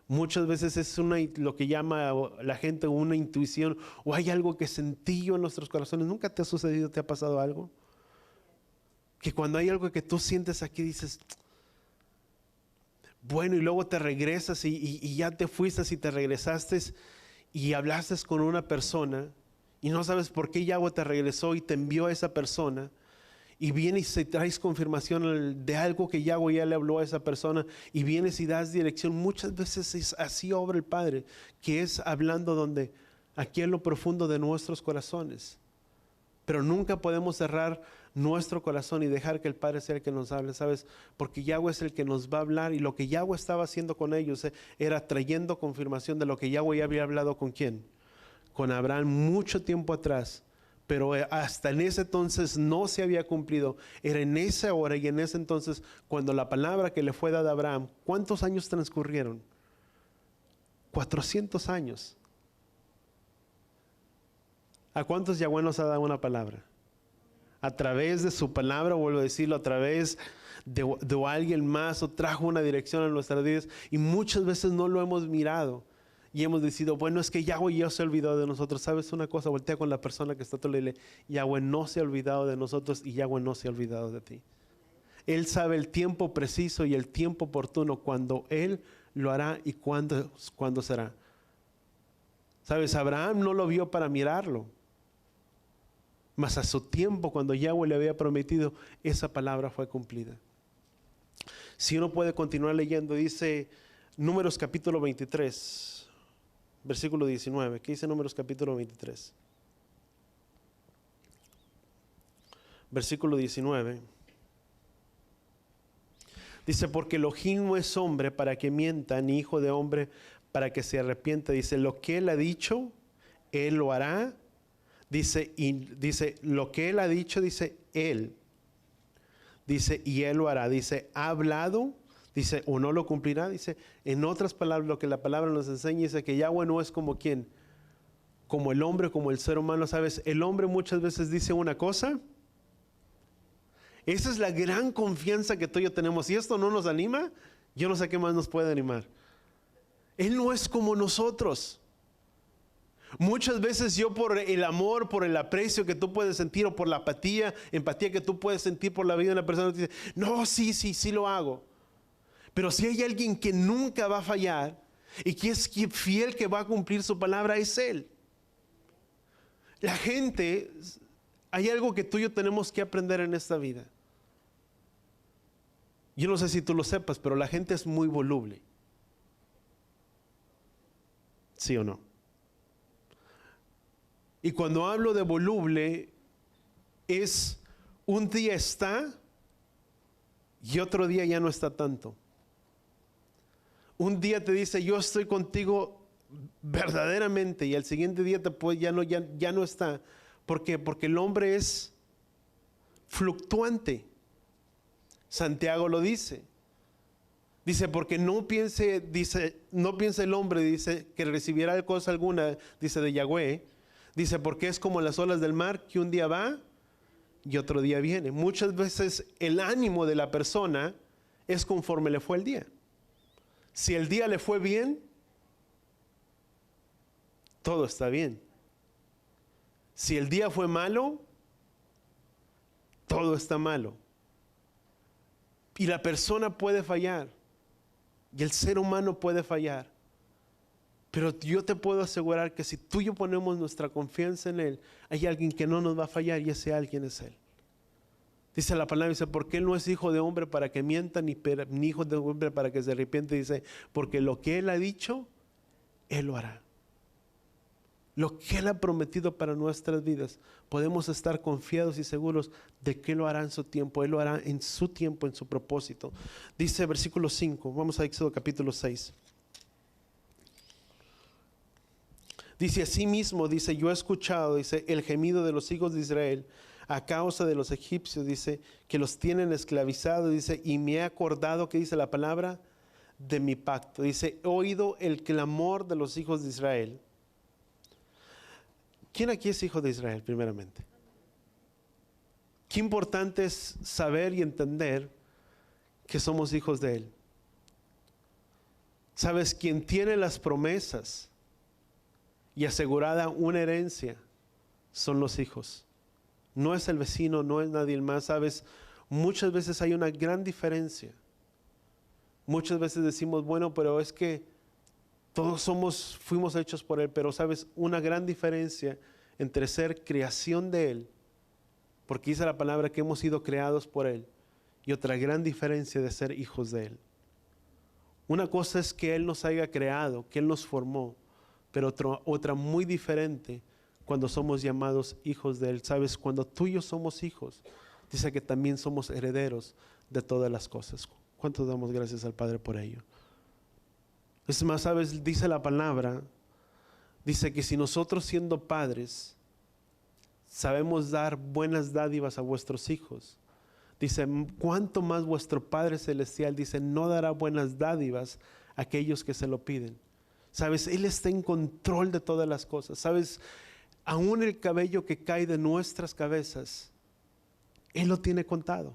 Muchas veces es lo que llama la gente una intuición o hay algo que sentí yo en nuestros corazones. ¿Nunca te ha sucedido, te ha pasado algo? Que cuando hay algo que tú sientes aquí dices, bueno, y luego te regresas y ya te fuiste y te regresaste y hablaste con una persona y no sabes por qué Yahweh te regresó y te envió a esa persona y vienes y traes confirmación de algo que Yahweh ya le habló a esa persona y vienes y das dirección. Muchas veces es así obra el Padre, que es hablando donde aquí en lo profundo de nuestros corazones. Pero nunca podemos cerrar nuestro corazón y dejar que el Padre sea el que nos hable, ¿sabes? Porque Yahweh es el que nos va a hablar y lo que Yahweh estaba haciendo con ellos era trayendo confirmación de lo que Yahweh ya había hablado con ¿quién? Con Abraham mucho tiempo atrás, pero hasta en ese entonces no se había cumplido. Era en esa hora y en ese entonces cuando la palabra que le fue dada a Abraham, ¿cuántos años transcurrieron? 400 años. ¿A cuántos Yahweh nos ha dado una palabra? A través de su palabra, vuelvo a decirlo, a través de alguien más o trajo una dirección a nuestras vidas y muchas veces no lo hemos mirado y hemos decidido, bueno, es que Yahweh ya se ha olvidado de nosotros. ¿Sabes una cosa? Voltea con la persona que está a tu lado y dile, Yahweh no se ha olvidado de nosotros y Yahweh no se ha olvidado de ti. Él sabe el tiempo preciso y el tiempo oportuno cuando Él lo hará y cuándo será. ¿Sabes? Abraham no lo vio para mirarlo. Mas a su tiempo, cuando Yahweh le había prometido, esa palabra fue cumplida. Si uno puede continuar leyendo, dice Números capítulo 23, versículo 19. ¿Qué dice Números capítulo 23? Versículo 19. Dice, porque Elohim no es hombre para que mienta, ni hijo de hombre para que se arrepienta. Dice, lo que Él ha dicho, Él lo hará. Dice, lo que Él ha dicho, dice Él. Dice, y Él lo hará. Dice, ha hablado, dice, o no lo cumplirá. Dice, en otras palabras, lo que la palabra nos enseña, dice que Yahweh no es como ¿quién? Como el hombre, como el ser humano, ¿sabes? El hombre muchas veces dice una cosa. Esa es la gran confianza que tú y yo tenemos. Si esto no nos anima, yo no sé qué más nos puede animar. Él no es como nosotros. Muchas veces yo por el amor, por el aprecio que tú puedes sentir o por la empatía que tú puedes sentir por la vida de una persona, te dice, no, sí lo hago. Pero si hay alguien que nunca va a fallar y que es fiel, que va a cumplir su palabra, es Él. La gente hay algo que tú y yo tenemos que aprender en esta vida. Yo no sé si tú lo sepas, pero la gente es muy voluble. ¿Sí o no? Y cuando hablo de voluble, es un día está y otro día ya no está tanto. Un día te dice, yo estoy contigo verdaderamente, y al siguiente día ya no está. ¿Por qué? Porque el hombre es fluctuante. Santiago lo dice. Dice, porque no piense el hombre, dice, que recibirá cosa alguna, dice, de Yahweh. Dice, porque es como las olas del mar, que un día va y otro día viene. Muchas veces el ánimo de la persona es conforme le fue el día. Si el día le fue bien, todo está bien. Si el día fue malo, todo está malo. Y la persona puede fallar. Y el ser humano puede fallar. Pero yo te puedo asegurar que si tú y yo ponemos nuestra confianza en Él, hay alguien que no nos va a fallar, y ese alguien es Él. Dice la palabra, dice, porque Él no es hijo de hombre para que mienta, ni hijo de hombre para que se arrepiente. Dice, porque lo que Él ha dicho, Él lo hará. Lo que Él ha prometido para nuestras vidas, podemos estar confiados y seguros de que Él lo hará en su tiempo. Él lo hará en su tiempo, en su propósito. Dice versículo 5, vamos a Éxodo capítulo 6. Dice, así mismo, dice, yo he escuchado, dice, el gemido de los hijos de Israel a causa de los egipcios, dice, que los tienen esclavizados, dice, y me he acordado, que dice la palabra, de mi pacto. Dice, he oído el clamor de los hijos de Israel. ¿Quién aquí es hijo de Israel, primeramente? Qué importante es saber y entender que somos hijos de Él. ¿Sabes? Quien tiene las promesas y asegurada una herencia son los hijos. No es el vecino, no es nadie más. ¿Sabes? Muchas veces hay una gran diferencia. Muchas veces decimos, bueno, pero es que todos fuimos hechos por Él, pero ¿sabes? Una gran diferencia entre ser creación de Él, porque dice la palabra que hemos sido creados por Él, y otra gran diferencia de ser hijos de Él. Una cosa es que Él nos haya creado, que Él nos formó, pero otra muy diferente cuando somos llamados hijos de Él. ¿Sabes? Cuando tú y yo somos hijos, dice que también somos herederos de todas las cosas. ¿Cuánto damos gracias al Padre por ello? Es más, ¿sabes? Dice la palabra, dice que si nosotros siendo padres sabemos dar buenas dádivas a vuestros hijos, dice, cuánto más vuestro Padre Celestial, dice, no dará buenas dádivas a aquellos que se lo piden. ¿Sabes? Él está en control de todas las cosas. ¿Sabes? Aún el cabello que cae de nuestras cabezas, Él lo tiene contado.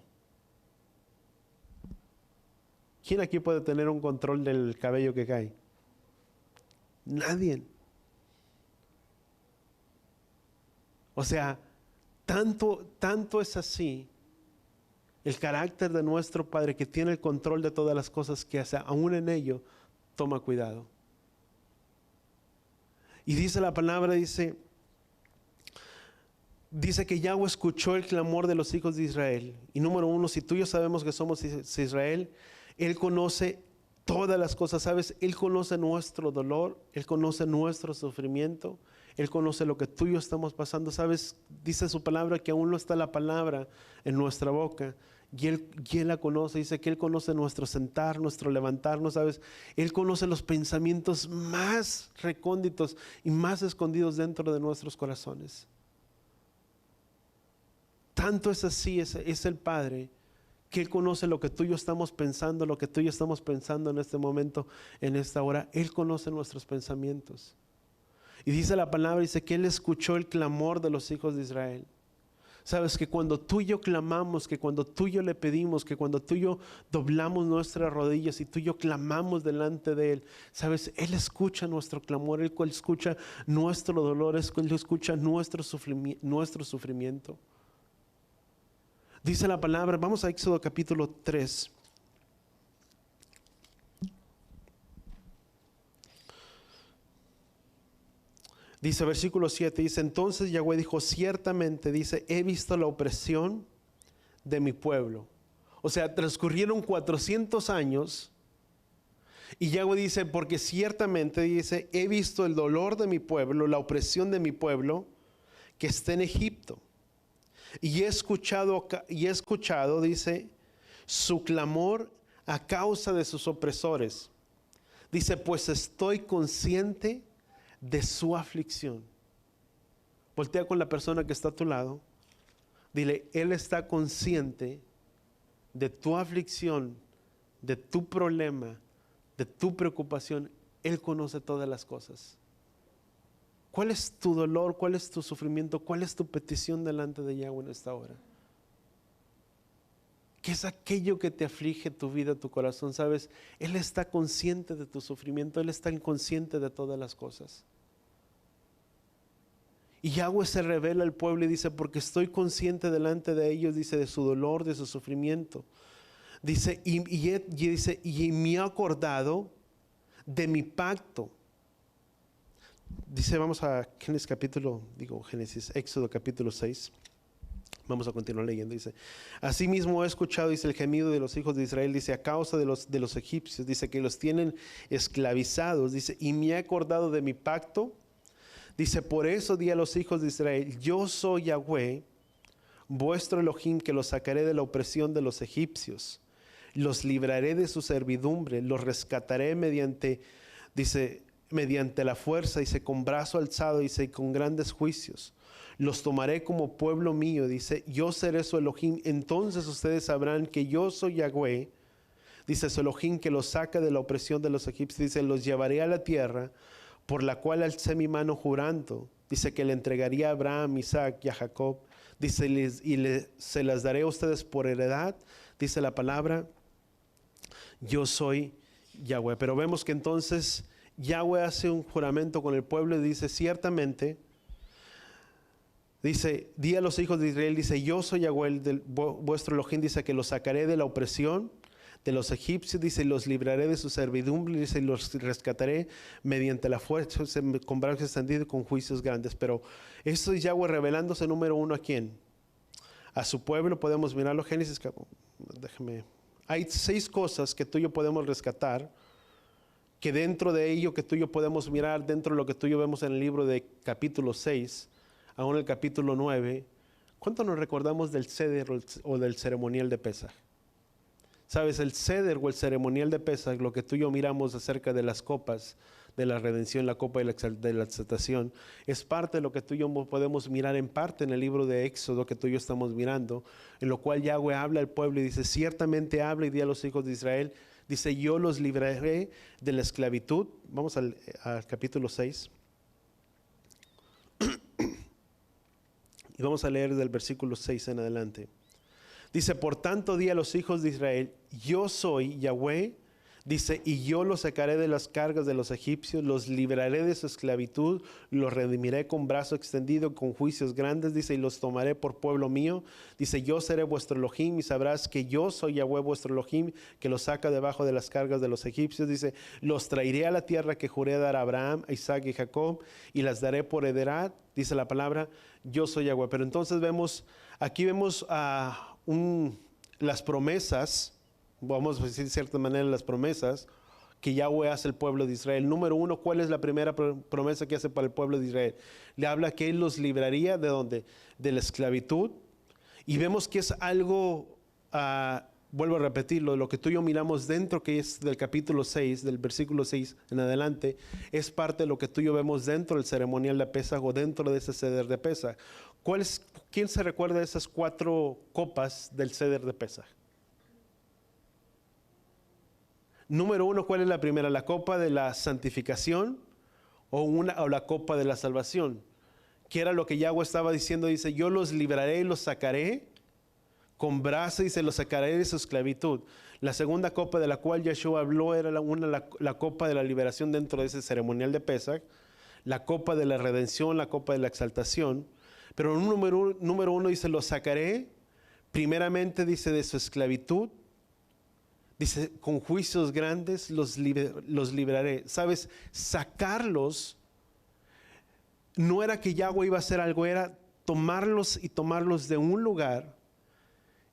¿Quién aquí puede tener un control del cabello que cae? Nadie. O sea, tanto es así el carácter de nuestro Padre, que tiene el control de todas las cosas que hace, aún en ello toma cuidado. Y dice la palabra, dice que Yahweh escuchó el clamor de los hijos de Israel. Y número uno, si tú y yo sabemos que somos Israel, Él conoce todas las cosas, ¿sabes? Él conoce nuestro dolor, Él conoce nuestro sufrimiento, Él conoce lo que tú y yo estamos pasando, ¿sabes? Dice su palabra que aún no está la palabra en nuestra boca, y Él la conoce. Dice que Él conoce nuestro sentar, nuestro levantarnos, ¿sabes? Él conoce los pensamientos más recónditos y más escondidos dentro de nuestros corazones. Tanto es así, es el Padre, que Él conoce lo que tú y yo estamos pensando, lo que tú y yo estamos pensando en este momento, en esta hora. Él conoce nuestros pensamientos. Y dice la palabra, dice que Él escuchó el clamor de los hijos de Israel. Sabes que cuando tú y yo clamamos, que cuando tú y yo le pedimos, que cuando tú y yo doblamos nuestras rodillas y tú y yo clamamos delante de Él, sabes, Él escucha nuestro clamor, Él escucha nuestro dolor, Él escucha nuestro sufrimiento. Dice la palabra, vamos a Éxodo capítulo 3. Dice versículo 7, dice, entonces Yahweh dijo, ciertamente, dice, he visto la opresión de mi pueblo. O sea, transcurrieron 400 años y Yahweh dice, porque ciertamente, dice, he visto el dolor de mi pueblo, la opresión de mi pueblo que está en Egipto. Y he escuchado, dice, su clamor a causa de sus opresores. Dice, pues estoy consciente de su aflicción. Voltea con la persona que está a tu lado. Dile, Él está consciente de tu aflicción, de tu problema, de tu preocupación. Él conoce todas las cosas. ¿Cuál es tu dolor? ¿Cuál es tu sufrimiento? ¿Cuál es tu petición delante de Yahweh en esta hora? ¿Qué es aquello que te aflige tu vida, tu corazón? ¿Sabes? Él está consciente de tu sufrimiento. Él está consciente de todas las cosas. Y Yahweh se revela al pueblo y dice, porque estoy consciente delante de ellos, dice, de su dolor, de su sufrimiento. Dice, y me he acordado de mi pacto. Dice, vamos a Éxodo capítulo 6. Vamos a continuar leyendo. Dice, asimismo he escuchado, dice, el gemido de los hijos de Israel, dice, a causa de los egipcios, dice, que los tienen esclavizados, dice, y me he acordado de mi pacto. Dice, por eso di a los hijos de Israel, yo soy Yahweh, vuestro Elohim, que los sacaré de la opresión de los egipcios. Los libraré de su servidumbre, los rescataré mediante la fuerza, dice, con brazo alzado, dice, y con grandes juicios. Los tomaré como pueblo mío, dice, yo seré su Elohim. Entonces ustedes sabrán que yo soy Yahweh, dice, su Elohim, que los saca de la opresión de los egipcios. Dice, los llevaré a la tierra por la cual alcé mi mano jurando. Dice que le entregaría a Abraham, Isaac y a Jacob. Dice, se las daré a ustedes por heredad. Dice la palabra, yo soy Yahweh. Pero vemos que entonces Yahweh hace un juramento con el pueblo y dice, ciertamente, dice, di a los hijos de Israel, dice, yo soy Yahweh, vuestro Elohim, dice, que los sacaré de la opresión de los egipcios, dice, los libraré de su servidumbre, dice, y los rescataré mediante la fuerza, con brazos extendidos y con juicios grandes. Pero esto es Yahweh revelándose, número uno, ¿a quién? A su pueblo. Podemos mirarlo, Génesis, hay 6 cosas que tú y yo podemos rescatar, que dentro de ello que tú y yo podemos mirar, dentro de lo que tú y yo vemos en el libro de capítulo 6, aún el capítulo 9, ¿cuánto nos recordamos del Seder o del ceremonial de Pesaj? Sabes, el Seder o el ceremonial de Pesaj, lo que tú y yo miramos acerca de las copas de la redención, la copa de la exaltación, es parte de lo que tú y yo podemos mirar en parte en el libro de Éxodo que tú y yo estamos mirando, en lo cual Yahweh habla al pueblo y dice, ciertamente habla y di a los hijos de Israel, dice, yo los libraré de la esclavitud. Vamos al capítulo 6. Y vamos a leer del versículo 6 en adelante. Dice, por tanto di a los hijos de Israel, yo soy Yahweh, dice, y yo los sacaré de las cargas de los egipcios, los libraré de su esclavitud, los redimiré con brazo extendido, con juicios grandes, dice, y los tomaré por pueblo mío. Dice, yo seré vuestro Elohim, y sabrás que yo soy Yahweh vuestro Elohim, que los saca debajo de las cargas de los egipcios. Dice, los traeré a la tierra que juré dar a Abraham, a Isaac y Jacob, y las daré por heredad. Dice la palabra, yo soy Yahweh. Pero entonces aquí vemos las promesas, vamos a decir de cierta manera las promesas que Yahweh hace al pueblo de Israel. Número 1, ¿cuál es la primera promesa que hace para el pueblo de Israel? Le habla que Él los libraría ¿de dónde? De la esclavitud. Y vemos que es algo, vuelvo a repetirlo, lo que tú y yo miramos dentro, que es del capítulo 6, del versículo 6 en adelante, es parte de lo que tú y yo vemos dentro del ceremonial de Pesaj o dentro de ese ceder de Pesaj. ¿Quién se recuerda de esas 4 copas del ceder de Pesaj? Número 1, ¿cuál es la primera? ¿La copa de la santificación o la copa de la salvación? Que era lo que Yahweh estaba diciendo, dice, yo los libraré y los sacaré con brazo y se los sacaré de su esclavitud. La segunda copa de la cual Yeshua habló era la copa de la liberación dentro de ese ceremonial de Pesaj, la copa de la redención, la copa de la exaltación. Pero número 1 dice, los sacaré, primeramente dice de su esclavitud, dice con juicios grandes los libraré. ¿Sabes? Sacarlos no era que Yahweh iba a hacer algo, era tomarlos de un lugar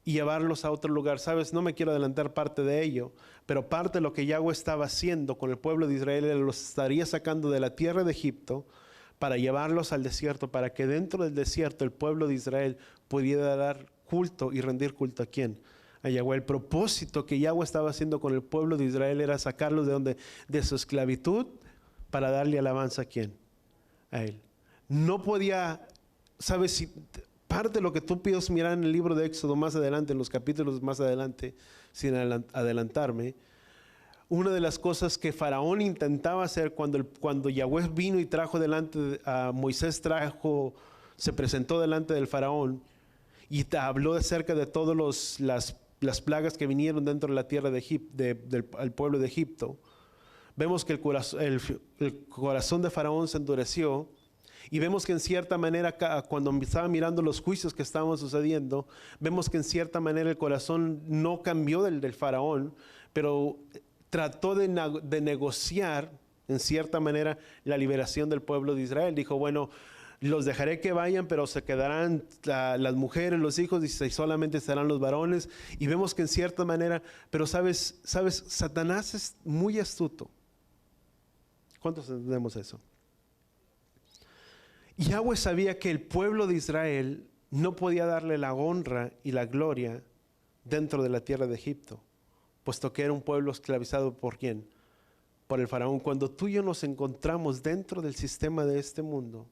y llevarlos a otro lugar. Sabes, no me quiero adelantar parte de ello, pero parte de lo que Yahweh estaba haciendo con el pueblo de Israel, Él los estaría sacando de la tierra de Egipto para llevarlos al desierto, para que dentro del desierto el pueblo de Israel pudiera dar culto y rendir culto ¿a quién? A Yahweh. El propósito que Yahweh estaba haciendo con el pueblo de Israel era sacarlos de donde, de su esclavitud, para darle alabanza ¿a quién? A Él. No podía, sabes, si parte de lo que tú pides mirar en el libro de Éxodo más adelante, en los capítulos más adelante, sin adelantarme, una de las cosas que Faraón intentaba hacer cuando Yahweh vino y trajo delante a Moisés, se presentó delante del Faraón y te habló acerca de todas las plagas que vinieron dentro de la tierra de Egipto, del pueblo de Egipto. Vemos que el corazón de Faraón se endureció. Y vemos que en cierta manera, cuando estaba mirando los juicios que estaban sucediendo, vemos que en cierta manera el corazón no cambió del faraón, pero trató de negociar en cierta manera la liberación del pueblo de Israel. Dijo, bueno, los dejaré que vayan, pero se quedarán las mujeres, los hijos, y solamente estarán los varones. Y vemos que en cierta manera, pero sabes, Satanás es muy astuto. ¿Cuántos entendemos eso? Yahweh sabía que el pueblo de Israel no podía darle la honra y la gloria dentro de la tierra de Egipto, puesto que era un pueblo esclavizado ¿por quién? Por el faraón. Cuando tú y yo nos encontramos dentro del sistema de este mundo,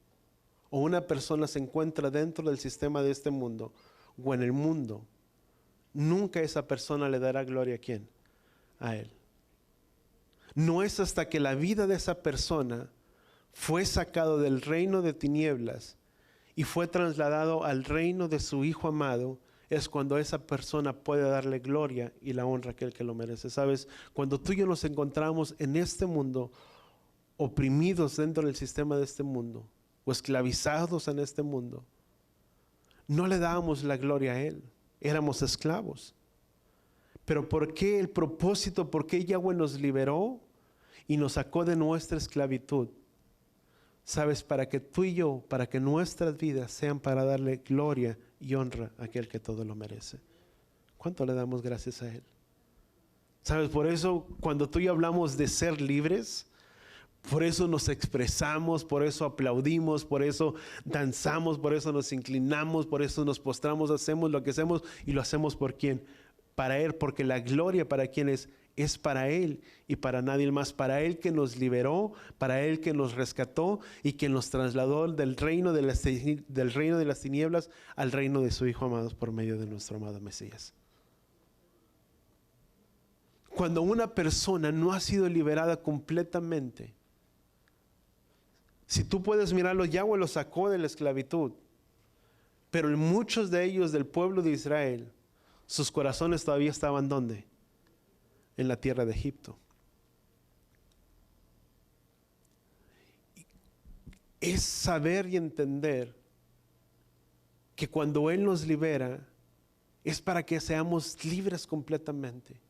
o una persona se encuentra dentro del sistema de este mundo, o en el mundo, nunca esa persona le dará gloria ¿a quién? A él. No es hasta que la vida de esa persona fue sacado del reino de tinieblas y fue trasladado al reino de su Hijo amado, es cuando esa persona puede darle gloria y la honra a aquel que lo merece. Sabes, cuando tú y yo nos encontramos en este mundo, oprimidos dentro del sistema de este mundo, o esclavizados en este mundo, no le dábamos la gloria a Él, éramos esclavos. Pero ¿por qué el propósito? ¿Por qué Yahweh nos liberó y nos sacó de nuestra esclavitud? Sabes, para que tú y yo, para que nuestras vidas sean para darle gloria y honra a aquel que todo lo merece. ¿Cuánto le damos gracias a Él? Sabes, por eso cuando tú y yo hablamos de ser libres, por eso nos expresamos, por eso aplaudimos, por eso danzamos, por eso nos inclinamos, por eso nos postramos, hacemos lo que hacemos y lo hacemos ¿por quién? Para Él, porque la gloria para quien es para Él y para nadie más, para Él que nos liberó, para Él que nos rescató y que nos trasladó del reino de las tinieblas al reino de su Hijo amado por medio de nuestro amado Mesías. Cuando una persona no ha sido liberada completamente, si tú puedes mirarlo, Yahweh los sacó de la esclavitud, pero en muchos de ellos del pueblo de Israel, sus corazones todavía estaban ¿dónde? En la tierra de Egipto. Es saber y entender que cuando Él nos libera es para que seamos libres completamente.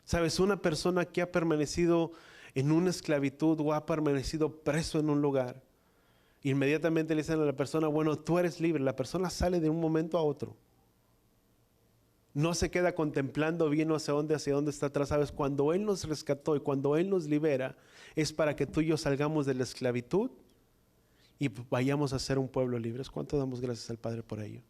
Sabes, una persona que ha permanecido en una esclavitud o ha permanecido preso en un lugar, inmediatamente le dicen a la persona, bueno, tú eres libre. La persona sale de un momento a otro. No se queda contemplando bien hacia dónde está atrás. Sabes, cuando Él nos rescató y cuando Él nos libera, es para que tú y yo salgamos de la esclavitud y vayamos a ser un pueblo libre. ¿Cuánto damos gracias al Padre por ello?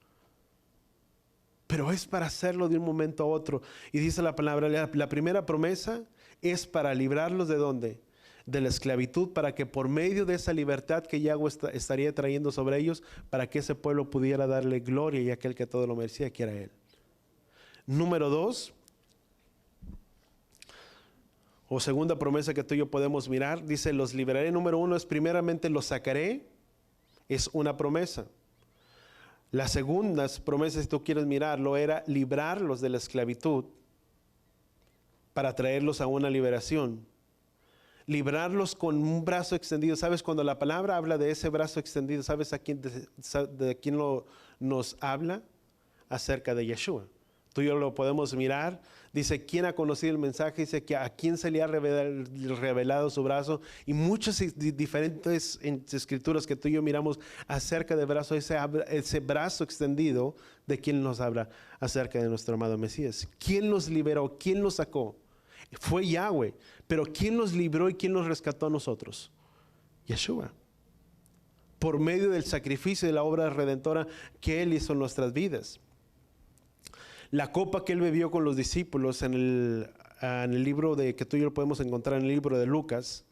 Pero es para hacerlo de un momento a otro. Y dice la palabra, la primera promesa es para librarlos ¿de dónde? De la esclavitud, para que por medio de esa libertad que Yahweh estaría trayendo sobre ellos, para que ese pueblo pudiera darle gloria y aquel que todo lo merecía, que era Él. Número 2, o segunda promesa que tú y yo podemos mirar, dice, los liberaré. Número 1 es primeramente los sacaré, es una promesa. La segunda promesa, si tú quieres mirarlo, era librarlos de la esclavitud para traerlos a una liberación. Librarlos con un brazo extendido. ¿Sabes? Cuando la palabra habla de ese brazo extendido, ¿sabes de quién nos habla? Acerca de Yeshua. Tú y yo lo podemos mirar Dice, ¿quién ha conocido el mensaje? Dice que a quién se le ha revelado su brazo. Y muchas diferentes escrituras que tú y yo miramos acerca del brazo, ese brazo extendido, ¿de quién nos habla? Acerca de nuestro amado Mesías. ¿Quién los liberó? ¿Quién los sacó? Fue Yahweh. Pero ¿quién los libró y quién los rescató a nosotros? Yeshua. Por medio del sacrificio de la obra redentora que Él hizo en nuestras vidas. La copa que Él bebió con los discípulos en el libro que tú y yo lo podemos encontrar en el libro de Lucas,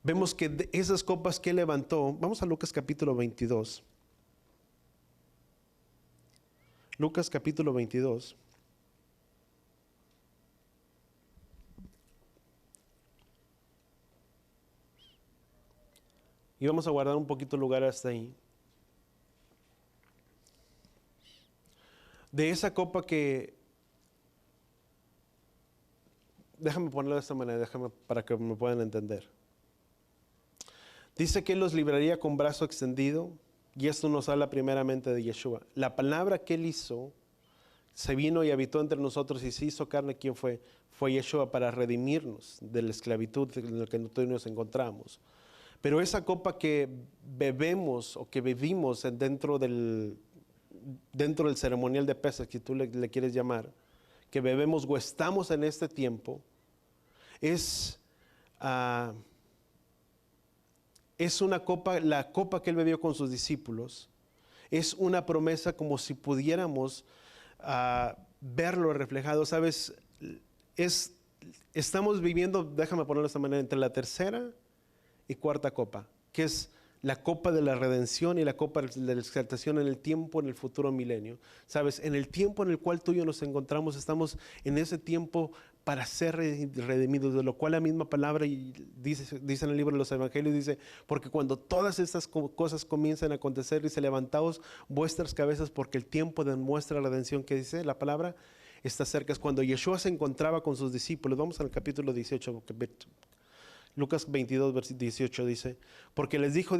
vemos que de esas copas que Él levantó, vamos a Lucas capítulo 22. Lucas capítulo 22. Y vamos a guardar un poquito lugar hasta ahí. De esa copa déjame ponerlo de esta manera, para que me puedan entender. Dice que Él los libraría con brazo extendido, y esto nos habla primeramente de Yeshua. La palabra que Él hizo, se vino y habitó entre nosotros y se hizo carne. ¿Quién fue? Fue Yeshua, para redimirnos de la esclavitud en la que nosotros nos encontramos. Pero esa copa que bebemos o que bebimos dentro del ceremonial de Pesach, si tú le quieres llamar, que bebemos o estamos en este tiempo, es una copa, la copa que Él bebió con sus discípulos, es una promesa como si pudiéramos verlo reflejado. ¿Sabes? Estamos viviendo, déjame ponerlo de esta manera, entre la tercera y cuarta copa, que es la copa de la redención y la copa de la exaltación en el tiempo, en el futuro milenio. ¿Sabes? En el tiempo en el cual tú y yo nos encontramos, estamos en ese tiempo para ser redimidos, de lo cual la misma palabra dice en el libro de los Evangelios, dice, porque cuando todas estas cosas comiencen a acontecer, dice, levantaos vuestras cabezas, porque el tiempo de nuestra redención, que dice la palabra, está cerca. Es cuando Yeshua se encontraba con sus discípulos. Vamos al capítulo 18, Lucas 22, versículo 18 dice, porque les dijo,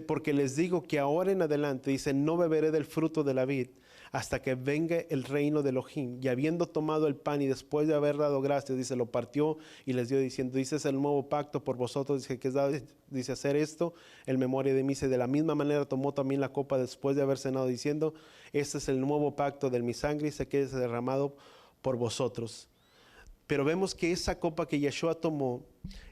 porque les digo que ahora en adelante, dice, no beberé del fruto de la vid hasta que venga el reino de Elohim. Y habiendo tomado el pan y después de haber dado gracias, dice, lo partió y les dio diciendo, dice, es el nuevo pacto por vosotros, dice, que es dado, dice, hacer esto en memoria de mí. Dice, de la misma manera tomó también la copa después de haber cenado, diciendo, este es el nuevo pacto de mi sangre, dice, que es derramado por vosotros. Pero vemos que esa copa que Yeshua tomó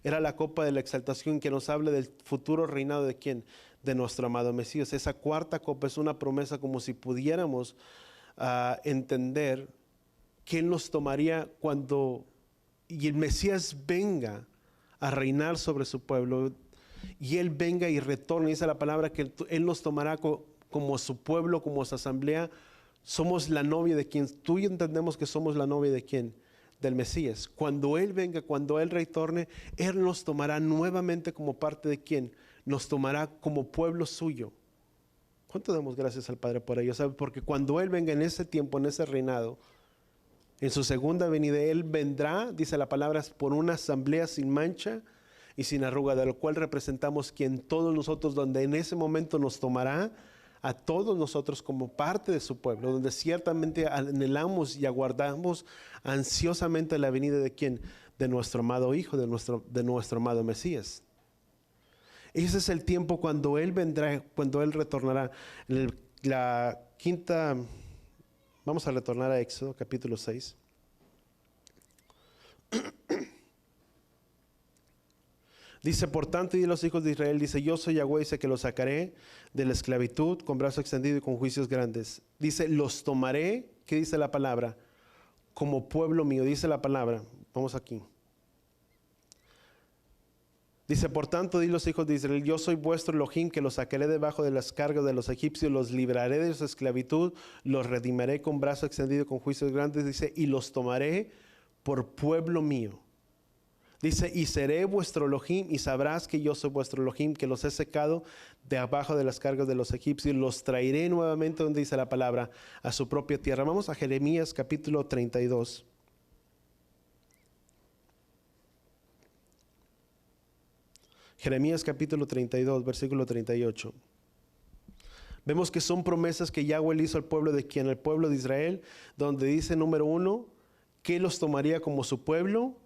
era la copa de la exaltación, que nos habla del futuro reinado de ¿quién? De nuestro amado Mesías. Esa cuarta copa es una promesa, como si pudiéramos entender que Él nos tomaría cuando el Mesías venga a reinar sobre su pueblo, y Él venga y retorne. Dice la palabra que Él nos tomará como su pueblo, como su asamblea. Somos la novia de quien, tú y yo entendemos que somos la novia de quién, del Mesías. Cuando Él venga, cuando Él retorne, Él nos tomará nuevamente como parte de quién, nos tomará como pueblo suyo. ¿Cuánto damos gracias al Padre por ello? ¿Sabe? Porque cuando Él venga en ese tiempo, en ese reinado, en su segunda venida, Él vendrá, dice la palabra, por una asamblea sin mancha y sin arruga, de lo cual representamos quien todos nosotros, donde en ese momento nos tomará a todos nosotros como parte de su pueblo, donde ciertamente anhelamos y aguardamos ansiosamente la venida de quién, de nuestro amado Hijo, de nuestro amado Mesías. Ese es el tiempo cuando Él vendrá, cuando Él retornará. La quinta, vamos a retornar a Éxodo capítulo 6. Dice, por tanto, y los hijos de Israel, dice, yo soy Yahweh, dice que los sacaré de la esclavitud con brazo extendido y con juicios grandes. Dice, los tomaré, ¿qué dice la palabra? Como pueblo mío, dice la palabra. Vamos aquí. Dice, por tanto, di los hijos de Israel, yo soy vuestro Elohim, que los sacaré debajo de las cargas de los egipcios, los libraré de su esclavitud, los redimiré con brazo extendido y con juicios grandes, dice, y los tomaré por pueblo mío. Dice, y seré vuestro Elohim, y sabrás que yo soy vuestro Elohim, que los he secado de abajo de las cargas de los egipcios, los traeré nuevamente, donde dice la palabra, a su propia tierra. Vamos a Jeremías capítulo 32. Jeremías capítulo 32, versículo 38. Vemos que son promesas que Yahweh le hizo al pueblo de quien, al pueblo de Israel, donde dice, número 1, que los tomaría como su pueblo,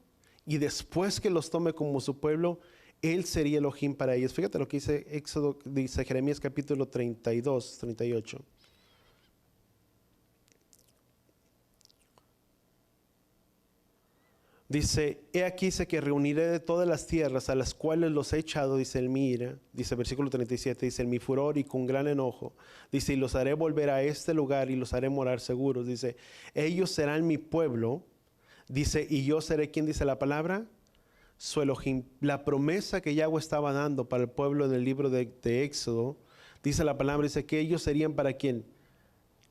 y después que los tome como su pueblo, Él sería Elohim para ellos. Fíjate lo que dice Éxodo, dice Jeremías capítulo 32, 38. Dice, he aquí sé que reuniré de todas las tierras a las cuales los he echado, dice el mi ira, dice versículo 37, dice el mi furor y con gran enojo, dice, y los haré volver a este lugar y los haré morar seguros, dice, ellos serán mi pueblo, dice, y yo seré, ¿quién dice la palabra? Su Elohim. La promesa que Yahweh estaba dando para el pueblo en el libro de Éxodo, dice la palabra, dice que ellos serían para quién?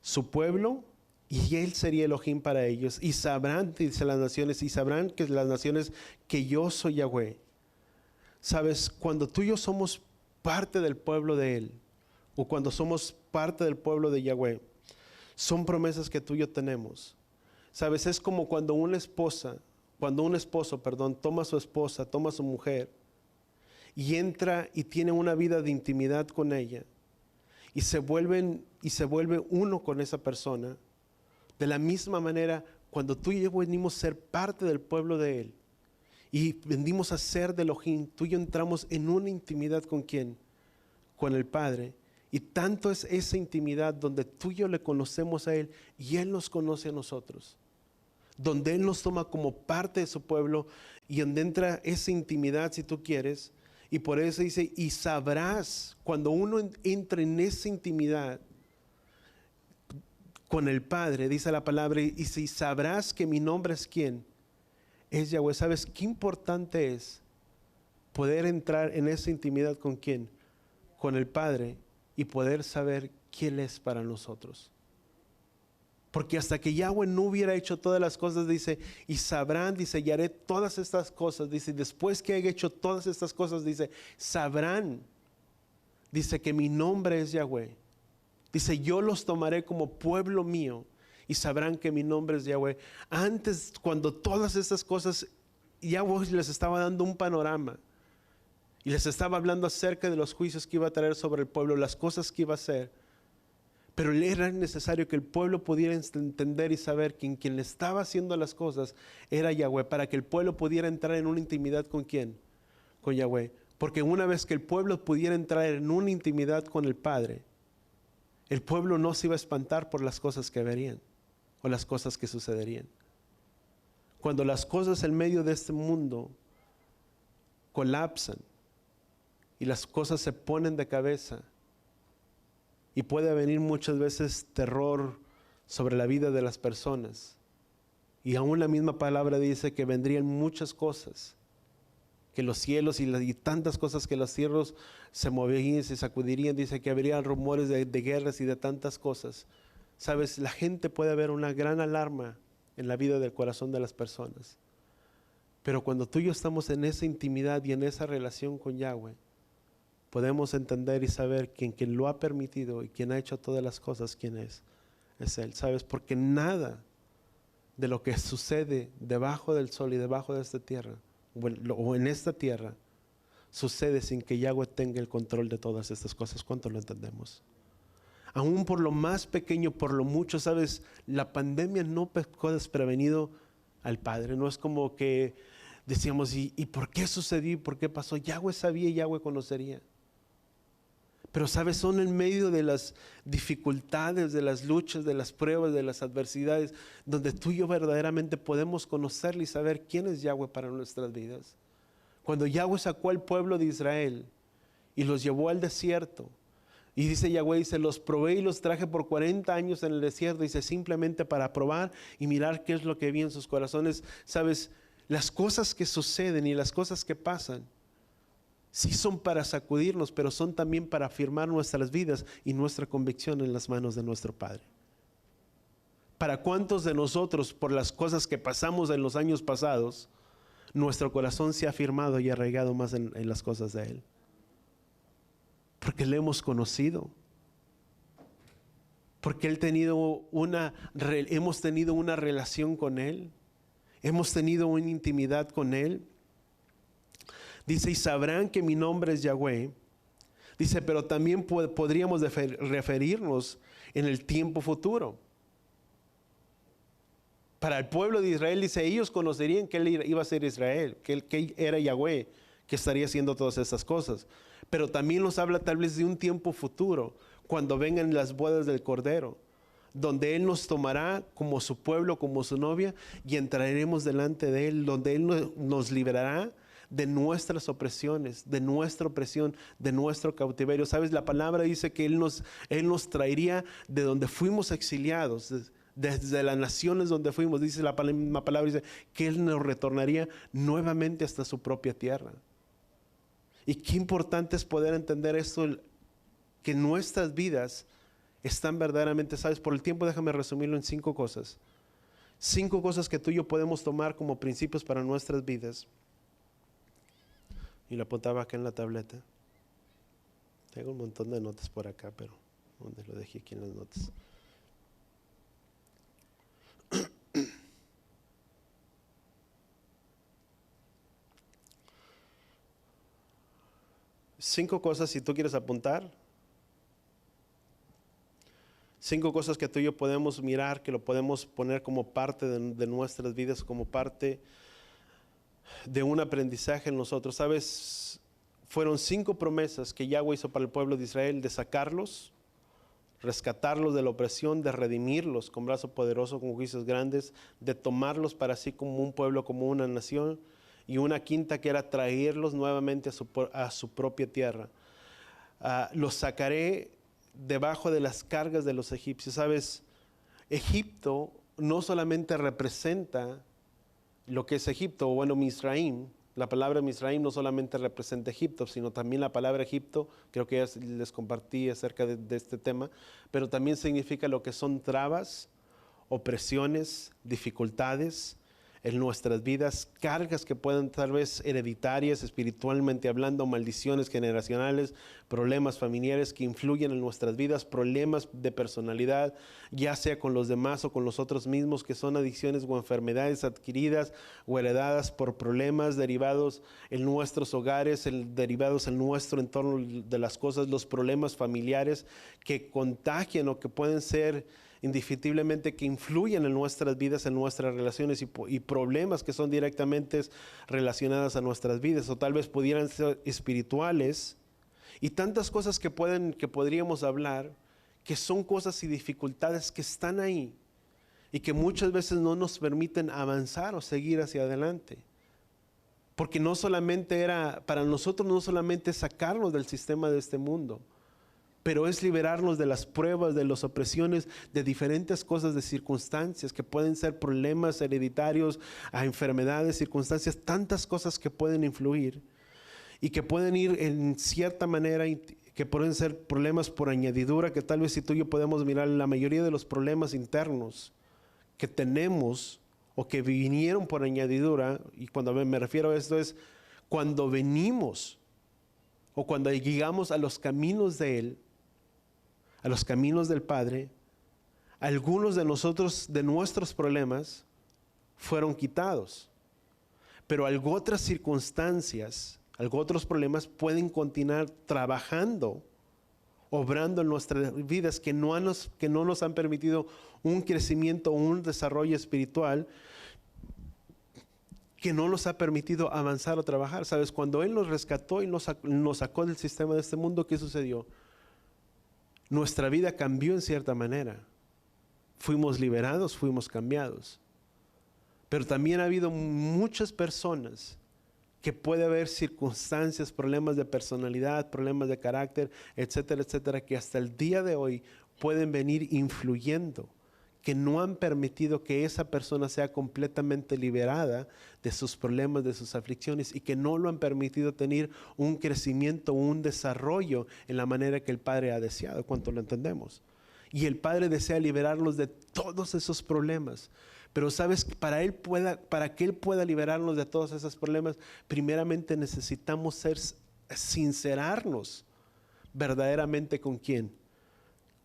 Su pueblo, y Él sería Elohim para ellos. Y sabrán, dice las naciones, y sabrán que las naciones que yo soy Yahweh. Sabes, cuando tú y yo somos parte del pueblo de Él, o cuando somos parte del pueblo de Yahweh, son promesas que tú y yo tenemos. Sabes, es como cuando un esposo, toma a su esposa, toma a su mujer, y entra y tiene una vida de intimidad con ella, y se vuelve uno con esa persona. De la misma manera, cuando tú y yo venimos a ser parte del pueblo de Él y venimos a ser de Elohim, tú y yo entramos en una intimidad ¿con quién? Con el Padre. Y tanto es esa intimidad donde tú y yo le conocemos a Él y Él nos conoce a nosotros. Donde Él nos toma como parte de su pueblo y donde entra esa intimidad, si tú quieres. Y por eso dice, y sabrás, cuando uno entra en esa intimidad con el Padre, dice la palabra, y si sabrás que mi nombre es ¿quién? Es Yahweh. ¿Sabes qué importante es poder entrar en esa intimidad con quién? Con el Padre, y poder saber quién es para nosotros. Porque hasta que Yahweh no hubiera hecho todas las cosas, dice, y sabrán, dice, y haré todas estas cosas, dice, después que haya hecho todas estas cosas, dice, sabrán, dice que mi nombre es Yahweh. Dice, yo los tomaré como pueblo mío y sabrán que mi nombre es Yahweh. Antes, cuando todas estas cosas, Yahweh les estaba dando un panorama y les estaba hablando acerca de los juicios que iba a traer sobre el pueblo, las cosas que iba a hacer. Pero era necesario que el pueblo pudiera entender y saber que quien le estaba haciendo las cosas era Yahweh, para que el pueblo pudiera entrar en una intimidad ¿con quién? Con Yahweh. Porque una vez que el pueblo pudiera entrar en una intimidad con el Padre, el pueblo no se iba a espantar por las cosas que verían o las cosas que sucederían. Cuando las cosas en medio de este mundo colapsan y las cosas se ponen de cabeza, y puede venir muchas veces terror sobre la vida de las personas, y aún la misma palabra dice que vendrían muchas cosas, que los cielos y tantas cosas, que los cielos se moverían, se sacudirían, dice que habría rumores de guerras y de tantas cosas. Sabes, la gente puede haber una gran alarma en la vida del corazón de las personas, pero cuando tú y yo estamos en esa intimidad y en esa relación con Yahweh, podemos entender y saber que quien lo ha permitido y quien ha hecho todas las cosas, quién es Él. Sabes, porque nada de lo que sucede debajo del sol y debajo de esta tierra o en esta tierra sucede sin que Yahweh tenga el control de todas estas cosas. ¿Cuánto lo entendemos? Aún por lo más pequeño, por lo mucho, sabes, la pandemia no pescó desprevenido al Padre. No es como que decíamos, ¿y por qué sucedió? ¿Y por qué pasó? Yahweh sabía y Yahweh conocería. Pero sabes, son en medio de las dificultades, de las luchas, de las pruebas, de las adversidades, donde tú y yo verdaderamente podemos conocerle y saber quién es Yahweh para nuestras vidas. Cuando Yahweh sacó al pueblo de Israel y los llevó al desierto, y dice Yahweh, dice, los probé y los traje por 40 años en el desierto, dice, simplemente para probar y mirar qué es lo que había en sus corazones. Sabes, las cosas que suceden y las cosas que pasan, sí son para sacudirnos, pero son también para afirmar nuestras vidas y nuestra convicción en las manos de nuestro Padre. ¿Para cuántos de nosotros, por las cosas que pasamos en los años pasados, nuestro corazón se ha afirmado y arraigado más en las cosas de Él? Porque le hemos conocido. Porque hemos tenido una relación con Él. Hemos tenido una intimidad con Él. Dice, y sabrán que mi nombre es Yahweh. Dice, pero también podríamos referirnos en el tiempo futuro. Para el pueblo de Israel, dice, ellos conocerían que Él iba a ser Israel, que Él era Yahweh, que estaría haciendo todas estas cosas. Pero también nos habla tal vez de un tiempo futuro, cuando vengan las bodas del Cordero, donde Él nos tomará como su pueblo, como su novia, y entraremos delante de Él, donde Él nos liberará de nuestras opresiones, de nuestra opresión, de nuestro cautiverio. ¿Sabes? La palabra dice que Él nos traería de donde fuimos exiliados, desde las naciones donde fuimos. Dice la misma palabra, dice que Él nos retornaría nuevamente hasta su propia tierra. Y qué importante es poder entender esto, que nuestras vidas están verdaderamente, ¿sabes? Por el tiempo déjame resumirlo en 5 cosas. 5 cosas que tú y yo podemos tomar como principios para nuestras vidas. Y lo apuntaba acá en la tableta. Tengo un montón de notas por acá, pero ¿dónde lo dejé? Aquí en las notas. Cinco cosas, si tú quieres apuntar. 5 cosas que tú y yo podemos mirar, que lo podemos poner como parte de nuestras vidas, como parte de un aprendizaje en nosotros. ¿Sabes? Fueron 5 promesas que Yahweh hizo para el pueblo de Israel, de sacarlos, rescatarlos de la opresión, de redimirlos con brazo poderoso, con juicios grandes, de tomarlos para sí como un pueblo, como una nación, y una quinta que era traerlos nuevamente a su propia tierra. Los sacaré debajo de las cargas de los egipcios. ¿Sabes? Egipto no solamente representa lo que es Egipto, o bueno, Misraim. La palabra Misraim no solamente representa Egipto, sino también la palabra Egipto, creo que ya les compartí acerca de este tema, pero también significa lo que son trabas, opresiones, dificultades en nuestras vidas, cargas que pueden tal vez hereditarias, espiritualmente hablando, maldiciones generacionales, problemas familiares que influyen en nuestras vidas, problemas de personalidad, ya sea con los demás o con nosotros mismos, que son adicciones o enfermedades adquiridas o heredadas por problemas derivados en nuestros hogares, derivados en nuestro entorno de las cosas, los problemas familiares que contagian o que pueden ser indefectiblemente, que influyen en nuestras vidas, en nuestras relaciones, y problemas que son directamente relacionadas a nuestras vidas, o tal vez pudieran ser espirituales, y tantas cosas que podríamos hablar, que son cosas y dificultades que están ahí y que muchas veces no nos permiten avanzar o seguir hacia adelante. Porque no solamente para nosotros no solamente sacarnos del sistema de este mundo, pero es liberarnos de las pruebas, de las opresiones, de diferentes cosas, de circunstancias que pueden ser problemas hereditarios, a enfermedades, circunstancias, tantas cosas que pueden influir y que pueden ir en cierta manera, que pueden ser problemas por añadidura, que tal vez si tú y yo podemos mirar la mayoría de los problemas internos que tenemos o que vinieron por añadidura, y cuando me refiero a esto es cuando venimos o cuando llegamos a los caminos de Él, a los caminos del Padre, algunos de nosotros, de nuestros problemas, fueron quitados. Pero otras circunstancias, otros problemas pueden continuar trabajando, obrando en nuestras vidas, que no nos han permitido un crecimiento, un desarrollo espiritual, que no nos ha permitido avanzar o trabajar. ¿Sabes? Cuando Él nos rescató y nos sacó del sistema de este mundo, ¿qué sucedió? Nuestra vida cambió en cierta manera. Fuimos liberados, fuimos cambiados. Pero también ha habido muchas personas que puede haber circunstancias, problemas de personalidad, problemas de carácter, etcétera, etcétera, que hasta el día de hoy pueden venir influyendo, que no han permitido que esa persona sea completamente liberada de sus problemas, de sus aflicciones, y que no lo han permitido tener un crecimiento, un desarrollo en la manera que el Padre ha deseado. ¿Cuánto lo entendemos? Y el Padre desea liberarlos de todos esos problemas. Pero sabes, para que Él pueda liberarnos de todos esos problemas, primeramente necesitamos sincerarnos verdaderamente ¿con quién?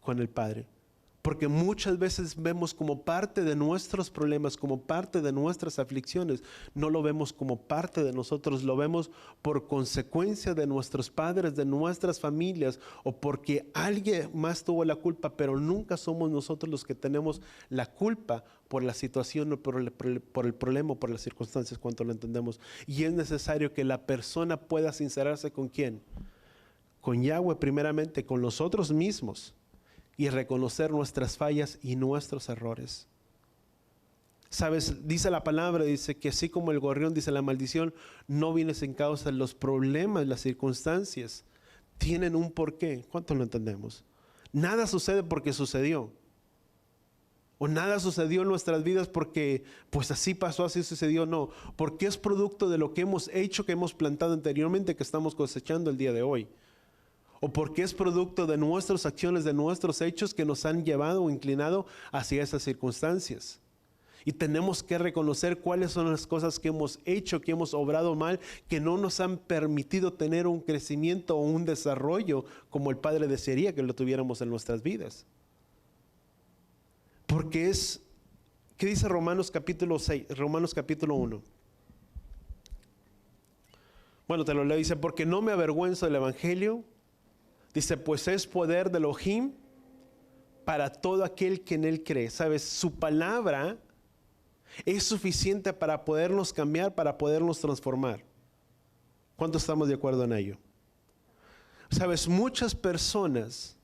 Con el Padre. Porque muchas veces vemos como parte de nuestros problemas, como parte de nuestras aflicciones. No lo vemos como parte de nosotros, lo vemos por consecuencia de nuestros padres, de nuestras familias, o porque alguien más tuvo la culpa, pero nunca somos nosotros los que tenemos la culpa por la situación o por el problema o por las circunstancias, cuanto lo entendemos. Y es necesario que la persona pueda sincerarse ¿con quién? Con Yahweh primeramente, con nosotros mismos. Y reconocer nuestras fallas y nuestros errores. Sabes, dice la palabra, dice que así como el gorrión, dice la maldición, no viene sin causa. Los problemas, las circunstancias, tienen un porqué. ¿Cuánto lo entendemos? Nada sucede porque sucedió. O nada sucedió en nuestras vidas porque pues así pasó, así sucedió. No, porque es producto de lo que hemos hecho, que hemos plantado anteriormente, que estamos cosechando el día de hoy. O porque es producto de nuestras acciones, de nuestros hechos que nos han llevado o inclinado hacia esas circunstancias. Y tenemos que reconocer cuáles son las cosas que hemos hecho, que hemos obrado mal, que no nos han permitido tener un crecimiento o un desarrollo como el Padre desearía que lo tuviéramos en nuestras vidas. Porque es, ¿qué dice Romanos capítulo 6, Romanos capítulo 1? Bueno, te lo leo, dice, porque no me avergüenzo del Evangelio. Dice, pues es poder de Elohim para todo aquel que en él cree. ¿Sabes? Su palabra es suficiente para podernos cambiar, para podernos transformar. ¿Cuántos estamos de acuerdo en ello? ¿Sabes? Muchas personas,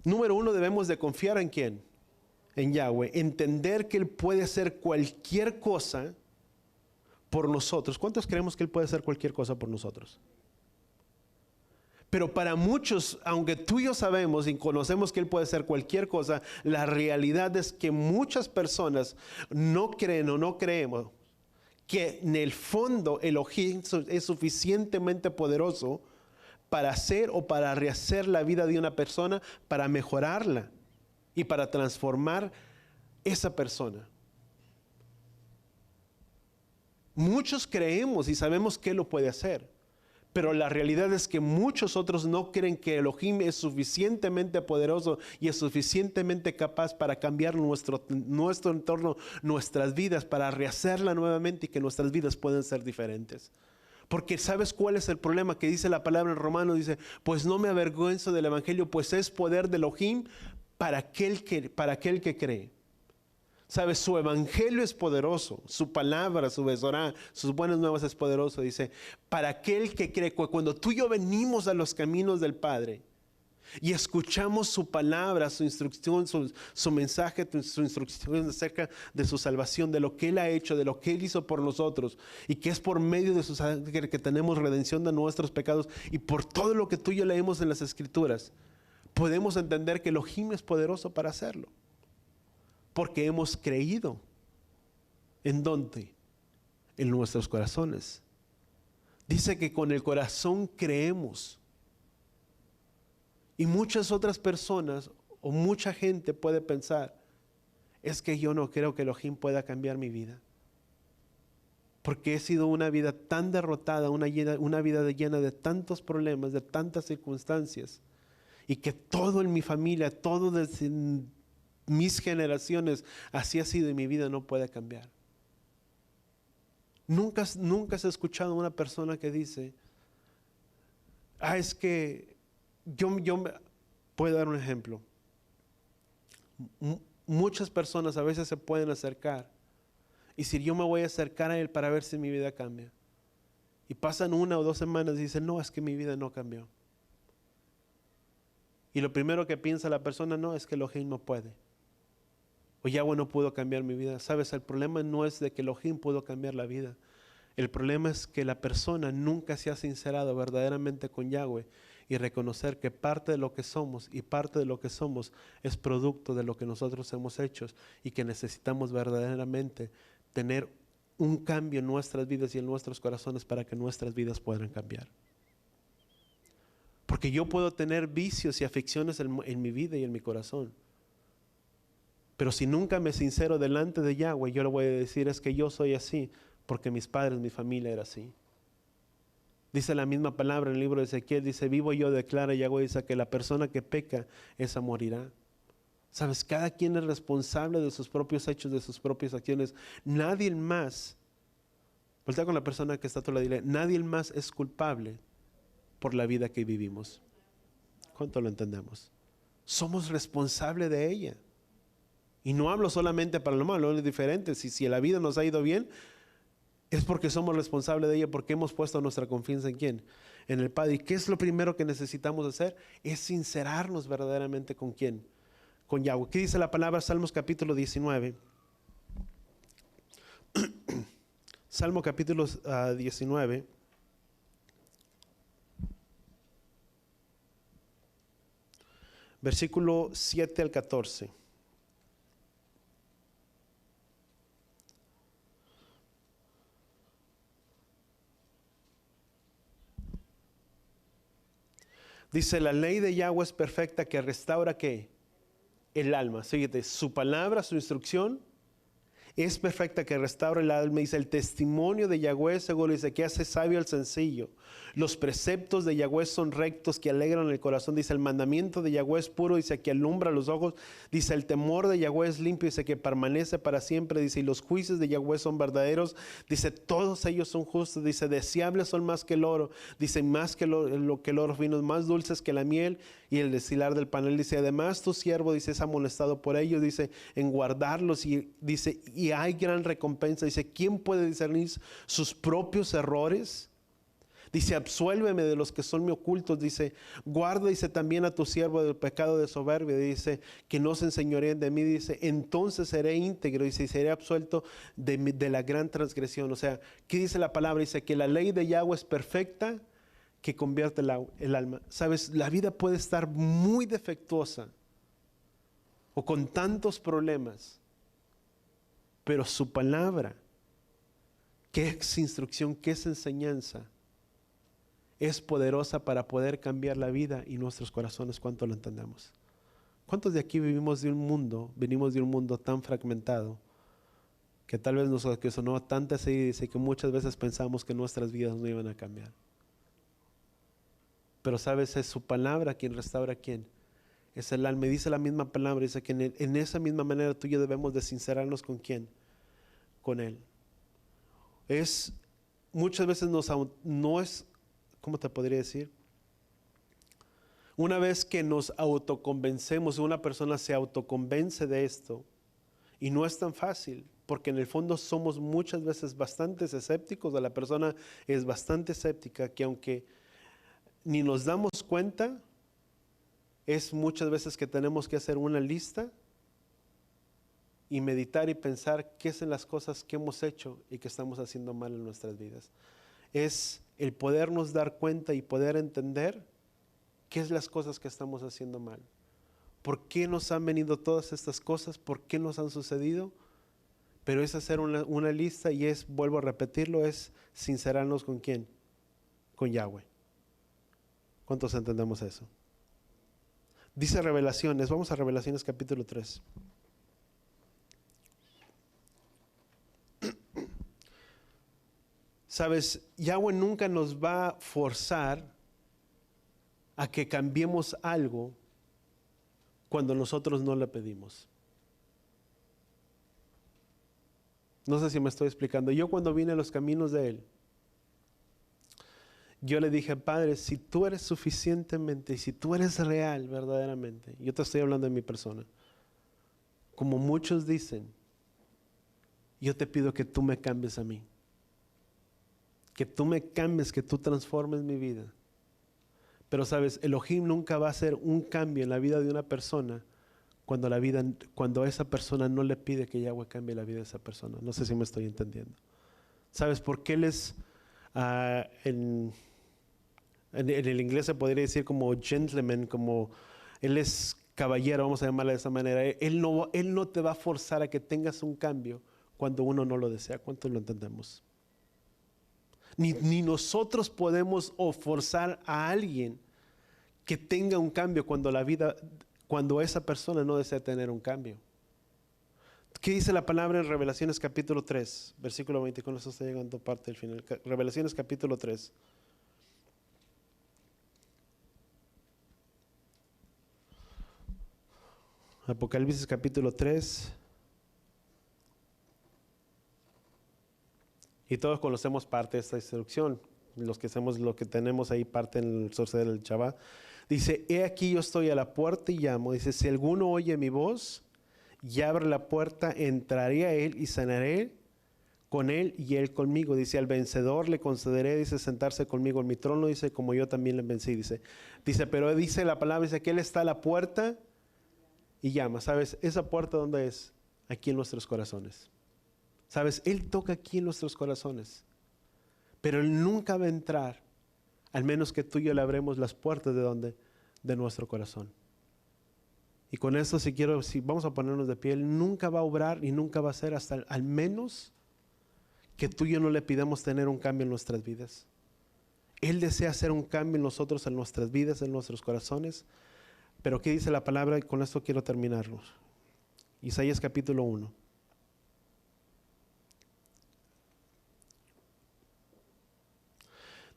número uno, debemos de confiar en ¿quién? En Yahweh. Entender que Él puede hacer cualquier cosa por nosotros. ¿Cuántos creemos que Él puede hacer cualquier cosa por nosotros? Pero para muchos, aunque tú y yo sabemos y conocemos que Él puede hacer cualquier cosa, la realidad es que muchas personas no creen o no creemos que en el fondo Elohim es suficientemente poderoso para hacer o para rehacer la vida de una persona, para mejorarla y para transformar esa persona. Muchos creemos y sabemos que Él lo puede hacer. Pero la realidad es que muchos otros no creen que Elohim es suficientemente poderoso y es suficientemente capaz para cambiar nuestro entorno, nuestras vidas, para rehacerla nuevamente y que nuestras vidas puedan ser diferentes. Porque ¿sabes cuál es el problema? Que dice la palabra en Romanos, dice, pues no me avergüenzo del Evangelio, pues es poder de Elohim para aquel que cree. ¿Sabes? Su evangelio es poderoso, su palabra, su besorá, sus buenas nuevas es poderoso. Dice, para aquel que cree, cuando tú y yo venimos a los caminos del Padre y escuchamos su palabra, su instrucción, su mensaje, su instrucción acerca de su salvación, de lo que Él ha hecho, de lo que Él hizo por nosotros y que es por medio de su sangre que tenemos redención de nuestros pecados y por todo lo que tú y yo leemos en las Escrituras, podemos entender que Elohim es poderoso para hacerlo. Porque hemos creído. ¿En dónde? En nuestros corazones. Dice que con el corazón creemos. Y muchas otras personas o mucha gente puede pensar, es que yo no creo que Elohim pueda cambiar mi vida. Porque he sido una vida tan derrotada, una vida llena de tantos problemas, de tantas circunstancias. Y que todo en mi familia, todo desde mis generaciones, así ha sido y mi vida no puede cambiar. Nunca has escuchado a una persona que dice, es que yo puedo dar un ejemplo. Muchas personas a veces se pueden acercar y si yo me voy a acercar a Él para ver si mi vida cambia. Y pasan 1 o 2 semanas y dicen, no, es que mi vida no cambió. Y lo primero que piensa la persona, no, es que Elohim no puede. O Yahweh no pudo cambiar mi vida. Sabes, el problema no es de que Elohim pudo cambiar la vida. El problema es que la persona nunca se ha sincerado verdaderamente con Yahweh y reconocer que parte de lo que somos y parte de lo que somos es producto de lo que nosotros hemos hecho y que necesitamos verdaderamente tener un cambio en nuestras vidas y en nuestros corazones para que nuestras vidas puedan cambiar. Porque yo puedo tener vicios y aflicciones en mi vida y en mi corazón. Pero si nunca me sincero delante de Yahweh, yo le voy a decir es que yo soy así porque mis padres, mi familia era así. Dice la misma palabra en el libro de Ezequiel, dice, vivo yo, declara Yahweh, dice que la persona que peca, esa morirá. Sabes, cada quien es responsable de sus propios hechos, de sus propias acciones. Nadie más, voltea con la persona que está a tu lado y dile, nadie más es culpable por la vida que vivimos. ¿Cuánto lo entendemos? Somos responsables de ella. Y no hablo solamente para lo malo, es diferente. Si la vida nos ha ido bien, es porque somos responsables de ella, porque hemos puesto nuestra confianza en ¿quién? En el Padre. ¿Y qué es lo primero que necesitamos hacer? Es sincerarnos verdaderamente con ¿quién? Con Yahweh. ¿Qué dice la palabra? Salmos capítulo 19. Salmo capítulo 19. Versículo 7 al 14. Dice, la ley de Yahweh es perfecta que restaura ¿qué? El alma. Fíjate, su palabra, su instrucción es perfecta que restaura el alma. Dice, el testimonio de Yahweh seguro dice que hace sabio al sencillo. Los preceptos de Yahweh son rectos que alegran el corazón. Dice, el mandamiento de Yahweh es puro, dice, que alumbra los ojos. Dice, el temor de Yahweh es limpio, dice, que permanece para siempre. Dice, y los juicios de Yahweh son verdaderos. Dice, todos ellos son justos. Dice, deseables son más que el oro. Dice, más que lo que el oro fino, más dulces que la miel y el destilar del panal. Dice, además tu siervo, dice, es amonestado por ellos, dice, en guardarlos. Y dice, y hay gran recompensa. Dice, ¿quién puede discernir sus propios errores? Dice, absuélveme de los que son mi ocultos. Dice, guarda, dice, también a tu siervo del pecado de soberbia. Dice, que no se enseñoreen de mí. Dice, entonces seré íntegro. Dice, y seré absuelto de la gran transgresión. O sea, ¿qué dice la palabra? Dice que la ley de Yahweh es perfecta, que convierte el alma. Sabes, la vida puede estar muy defectuosa o con tantos problemas, pero su palabra, que es instrucción, que es enseñanza, es poderosa para poder cambiar la vida y nuestros corazones. ¿Cuánto lo entendemos? ¿Cuántos de aquí venimos de un mundo tan fragmentado que tal vez nos ocasionó tantas heridas y que muchas veces pensamos que nuestras vidas no iban a cambiar? Pero sabes, es su palabra quien restaura quién. Es el alma. Y dice la misma palabra, dice que en esa misma manera tú y yo debemos de sincerarnos con quién, con Él. Muchas veces no es, ¿cómo te podría decir? Una vez que nos autoconvencemos, una persona se autoconvence de esto, y no es tan fácil, porque en el fondo somos muchas veces bastante escépticos, la persona es bastante escéptica, que aunque ni nos damos cuenta, es muchas veces que tenemos que hacer una lista y meditar y pensar qué son las cosas que hemos hecho y que estamos haciendo mal en nuestras vidas. Es el podernos dar cuenta y poder entender qué es las cosas que estamos haciendo mal. ¿Por qué nos han venido todas estas cosas? ¿Por qué nos han sucedido? Pero es hacer una lista y vuelvo a repetirlo, es sincerarnos con quién, con Yahweh. ¿Cuántos entendemos eso? Dice Revelaciones, vamos a Revelaciones capítulo 3. Sabes, Yahweh nunca nos va a forzar a que cambiemos algo cuando nosotros no le pedimos. No sé si me estoy explicando. Yo cuando vine a los caminos de Él, yo le dije, Padre, si tú eres suficientemente, y si tú eres real verdaderamente, yo te estoy hablando de mi persona, como muchos dicen, yo te pido que tú me cambies a mí. Que tú me cambies, que tú transformes mi vida. Pero sabes, Elohim nunca va a hacer un cambio en la vida de una persona cuando esa persona no le pide que Yahweh cambie la vida de esa persona. No sé si me estoy entendiendo. ¿Sabes? Porque Él es, en el inglés se podría decir como gentleman, como Él es caballero, vamos a llamarle de esa manera. Él no te va a forzar a que tengas un cambio cuando uno no lo desea. ¿Cuántos lo entendemos? Ni nosotros podemos forzar a alguien que tenga un cambio cuando esa persona no desea tener un cambio. ¿Qué dice la palabra en Revelaciones capítulo 3, versículo 20? Con eso está llegando parte del final. Revelaciones capítulo 3. Apocalipsis capítulo 3. Y todos conocemos parte de esta instrucción. Los que hacemos lo que tenemos ahí parte en el sorcero del Shabbat. Dice, he aquí yo estoy a la puerta y llamo. Dice, si alguno oye mi voz y abre la puerta, entraré a él y sanaré con él y él conmigo. Dice, al vencedor le concederé, dice, sentarse conmigo en mi trono. Dice, como yo también le vencí. Dice, pero dice la palabra, dice que él está a la puerta y llama. ¿Sabes? ¿Esa puerta dónde es? Aquí en nuestros corazones. ¿Sabes? Él toca aquí en nuestros corazones. Pero Él nunca va a entrar, al menos que tú y yo le abremos las puertas de donde, de nuestro corazón. Y con esto si vamos a ponernos de pie, Él nunca va a obrar y nunca va a hacer hasta al menos que tú y yo no le pidamos tener un cambio en nuestras vidas. Él desea hacer un cambio en nosotros, en nuestras vidas, en nuestros corazones. Pero ¿qué dice la palabra? Y con esto quiero terminarlo. Isaías capítulo 1.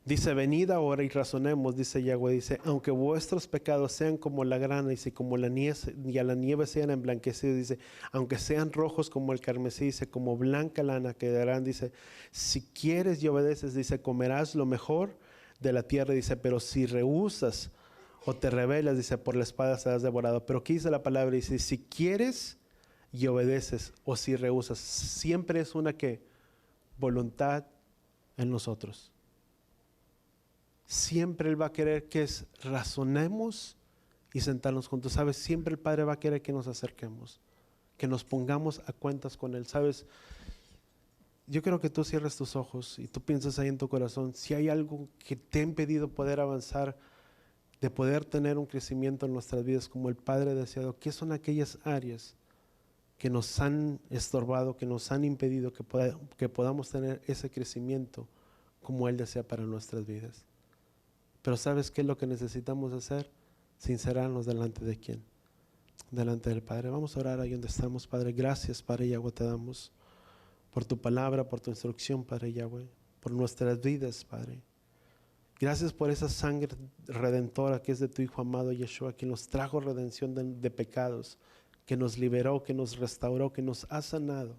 Dice, venid ahora y razonemos, dice Yahweh, dice, aunque vuestros pecados sean como la grana, dice, como la nieve, y a la nieve sean emblanquecidos, dice, aunque sean rojos como el carmesí, dice, como blanca lana quedarán, dice, si quieres y obedeces, dice, comerás lo mejor de la tierra, dice, pero si rehusas o te rebelas, dice, por la espada serás devorado. Pero ¿qué dice la palabra? Dice, si quieres y obedeces o si rehusas, siempre es una que voluntad en nosotros. Siempre Él va a querer que razonemos y sentarnos juntos. ¿Sabes? Siempre el Padre va a querer que nos acerquemos, que nos pongamos a cuentas con Él. ¿Sabes? Yo quiero que tú cierres tus ojos y tú pienses ahí en tu corazón, si hay algo que te ha impedido poder avanzar, de poder tener un crecimiento en nuestras vidas como el Padre deseado, ¿qué son aquellas áreas que nos han estorbado, que nos han impedido que podamos tener ese crecimiento como Él desea para nuestras vidas? Pero ¿sabes qué es lo que necesitamos hacer? Sincerarnos delante de quién? Delante del Padre. Vamos a orar ahí donde estamos, Padre. Gracias, Padre Yahweh, te damos por tu palabra, por tu instrucción, Padre Yahweh, por nuestras vidas, Padre. Gracias por esa sangre redentora que es de tu Hijo amado Yeshua, que nos trajo redención de pecados, que nos liberó, que nos restauró, que nos ha sanado,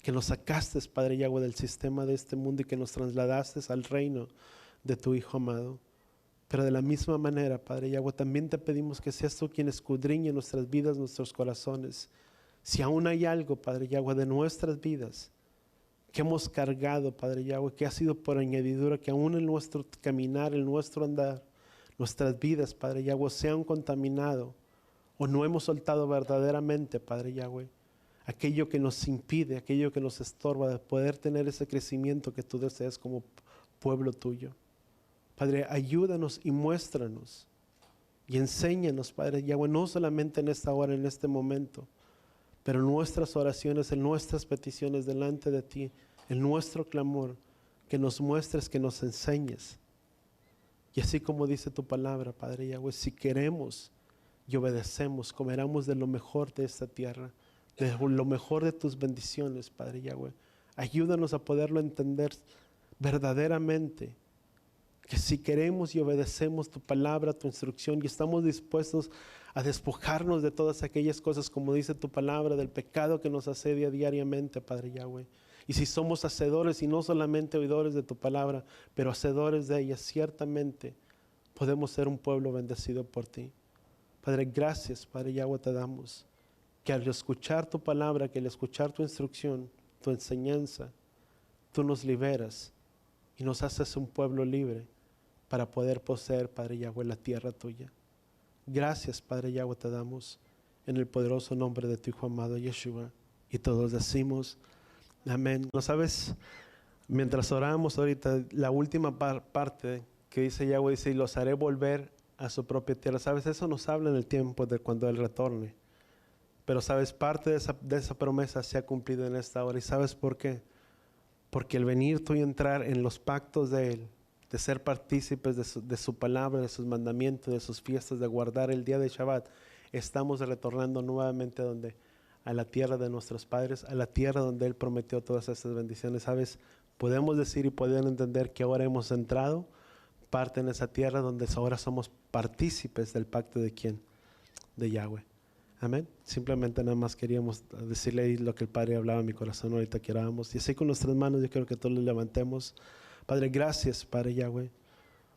que nos sacaste, Padre Yahweh, del sistema de este mundo y que nos trasladaste al reino de tu Hijo amado. Pero de la misma manera, Padre Yahweh, también te pedimos que seas tú quien escudriñe nuestras vidas, nuestros corazones. Si aún hay algo, Padre Yahweh, de nuestras vidas que hemos cargado, Padre Yahweh, que ha sido por añadidura, que aún en nuestro caminar, en nuestro andar, nuestras vidas, Padre Yahweh, se han contaminado o no hemos soltado verdaderamente, Padre Yahweh, aquello que nos impide, aquello que nos estorba de poder tener ese crecimiento que tú deseas como pueblo tuyo. Padre, ayúdanos y muéstranos y enséñanos, Padre Yahweh, no solamente en esta hora, en este momento, pero en nuestras oraciones, en nuestras peticiones delante de ti, en nuestro clamor, que nos muestres, que nos enseñes. Y así como dice tu palabra, Padre Yahweh, si queremos y obedecemos, comeremos de lo mejor de esta tierra, de lo mejor de tus bendiciones, Padre Yahweh. Ayúdanos a poderlo entender verdaderamente, que si queremos y obedecemos tu palabra, tu instrucción, y estamos dispuestos a despojarnos de todas aquellas cosas, como dice tu palabra, del pecado que nos asedia diariamente, Padre Yahweh. Y si somos hacedores y no solamente oidores de tu palabra, pero hacedores de ella, ciertamente podemos ser un pueblo bendecido por ti. Padre, gracias, Padre Yahweh, te damos, que al escuchar tu palabra, que al escuchar tu instrucción, tu enseñanza, tú nos liberas y nos haces un pueblo libre para poder poseer, Padre Yahweh, la tierra tuya. Gracias, Padre Yahweh, te damos en el poderoso nombre de tu Hijo amado Yeshua. Y todos decimos, amén. ¿No sabes? Mientras oramos ahorita, la última parte que dice Yahweh, dice, y los haré volver a su propia tierra. ¿Sabes? Eso nos habla en el tiempo de cuando Él retorne. Pero ¿sabes? Parte de esa promesa se ha cumplido en esta hora. ¿Y sabes por qué? Porque el venir tú y entrar en los pactos de Él, de ser partícipes de su palabra, de sus mandamientos, de sus fiestas, de guardar el día de Shabbat, estamos retornando nuevamente a la tierra de nuestros padres, a la tierra donde Él prometió todas estas bendiciones. ¿Sabes? Podemos decir y poder entender que ahora hemos entrado parte en esa tierra donde ahora somos partícipes del pacto de ¿quién? De Yahweh. Amén. Simplemente nada más queríamos decirle lo que el Padre hablaba en mi corazón ahorita que orábamos. Y así con nuestras manos yo quiero que todos le levantemos. Padre, gracias, Padre Yahweh,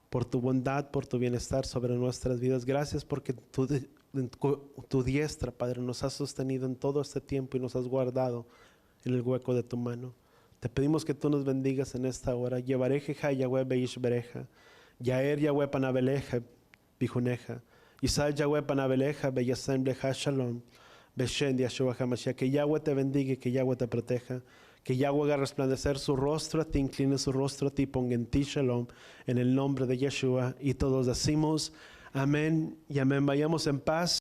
por tu bondad, por tu bienestar sobre nuestras vidas. Gracias porque tu diestra, Padre, nos has sostenido en todo este tiempo y nos has guardado en el hueco de tu mano. Te pedimos que tú nos bendigas en esta hora. Llevareja Yahweh beish bereja. Yaer Yahweh panabeleja bijuneja. Isal Yahweh panabeleja beyasem leja shalom. Beshen Yahshua HaMashiach. Que Yahweh te bendiga y que Yahweh te proteja. Que Yahweh haga resplandecer su rostro a ti, incline su rostro a ti, ponga en ti shalom, en el nombre de Yeshua. Y todos decimos amén y amén. Vayamos en paz.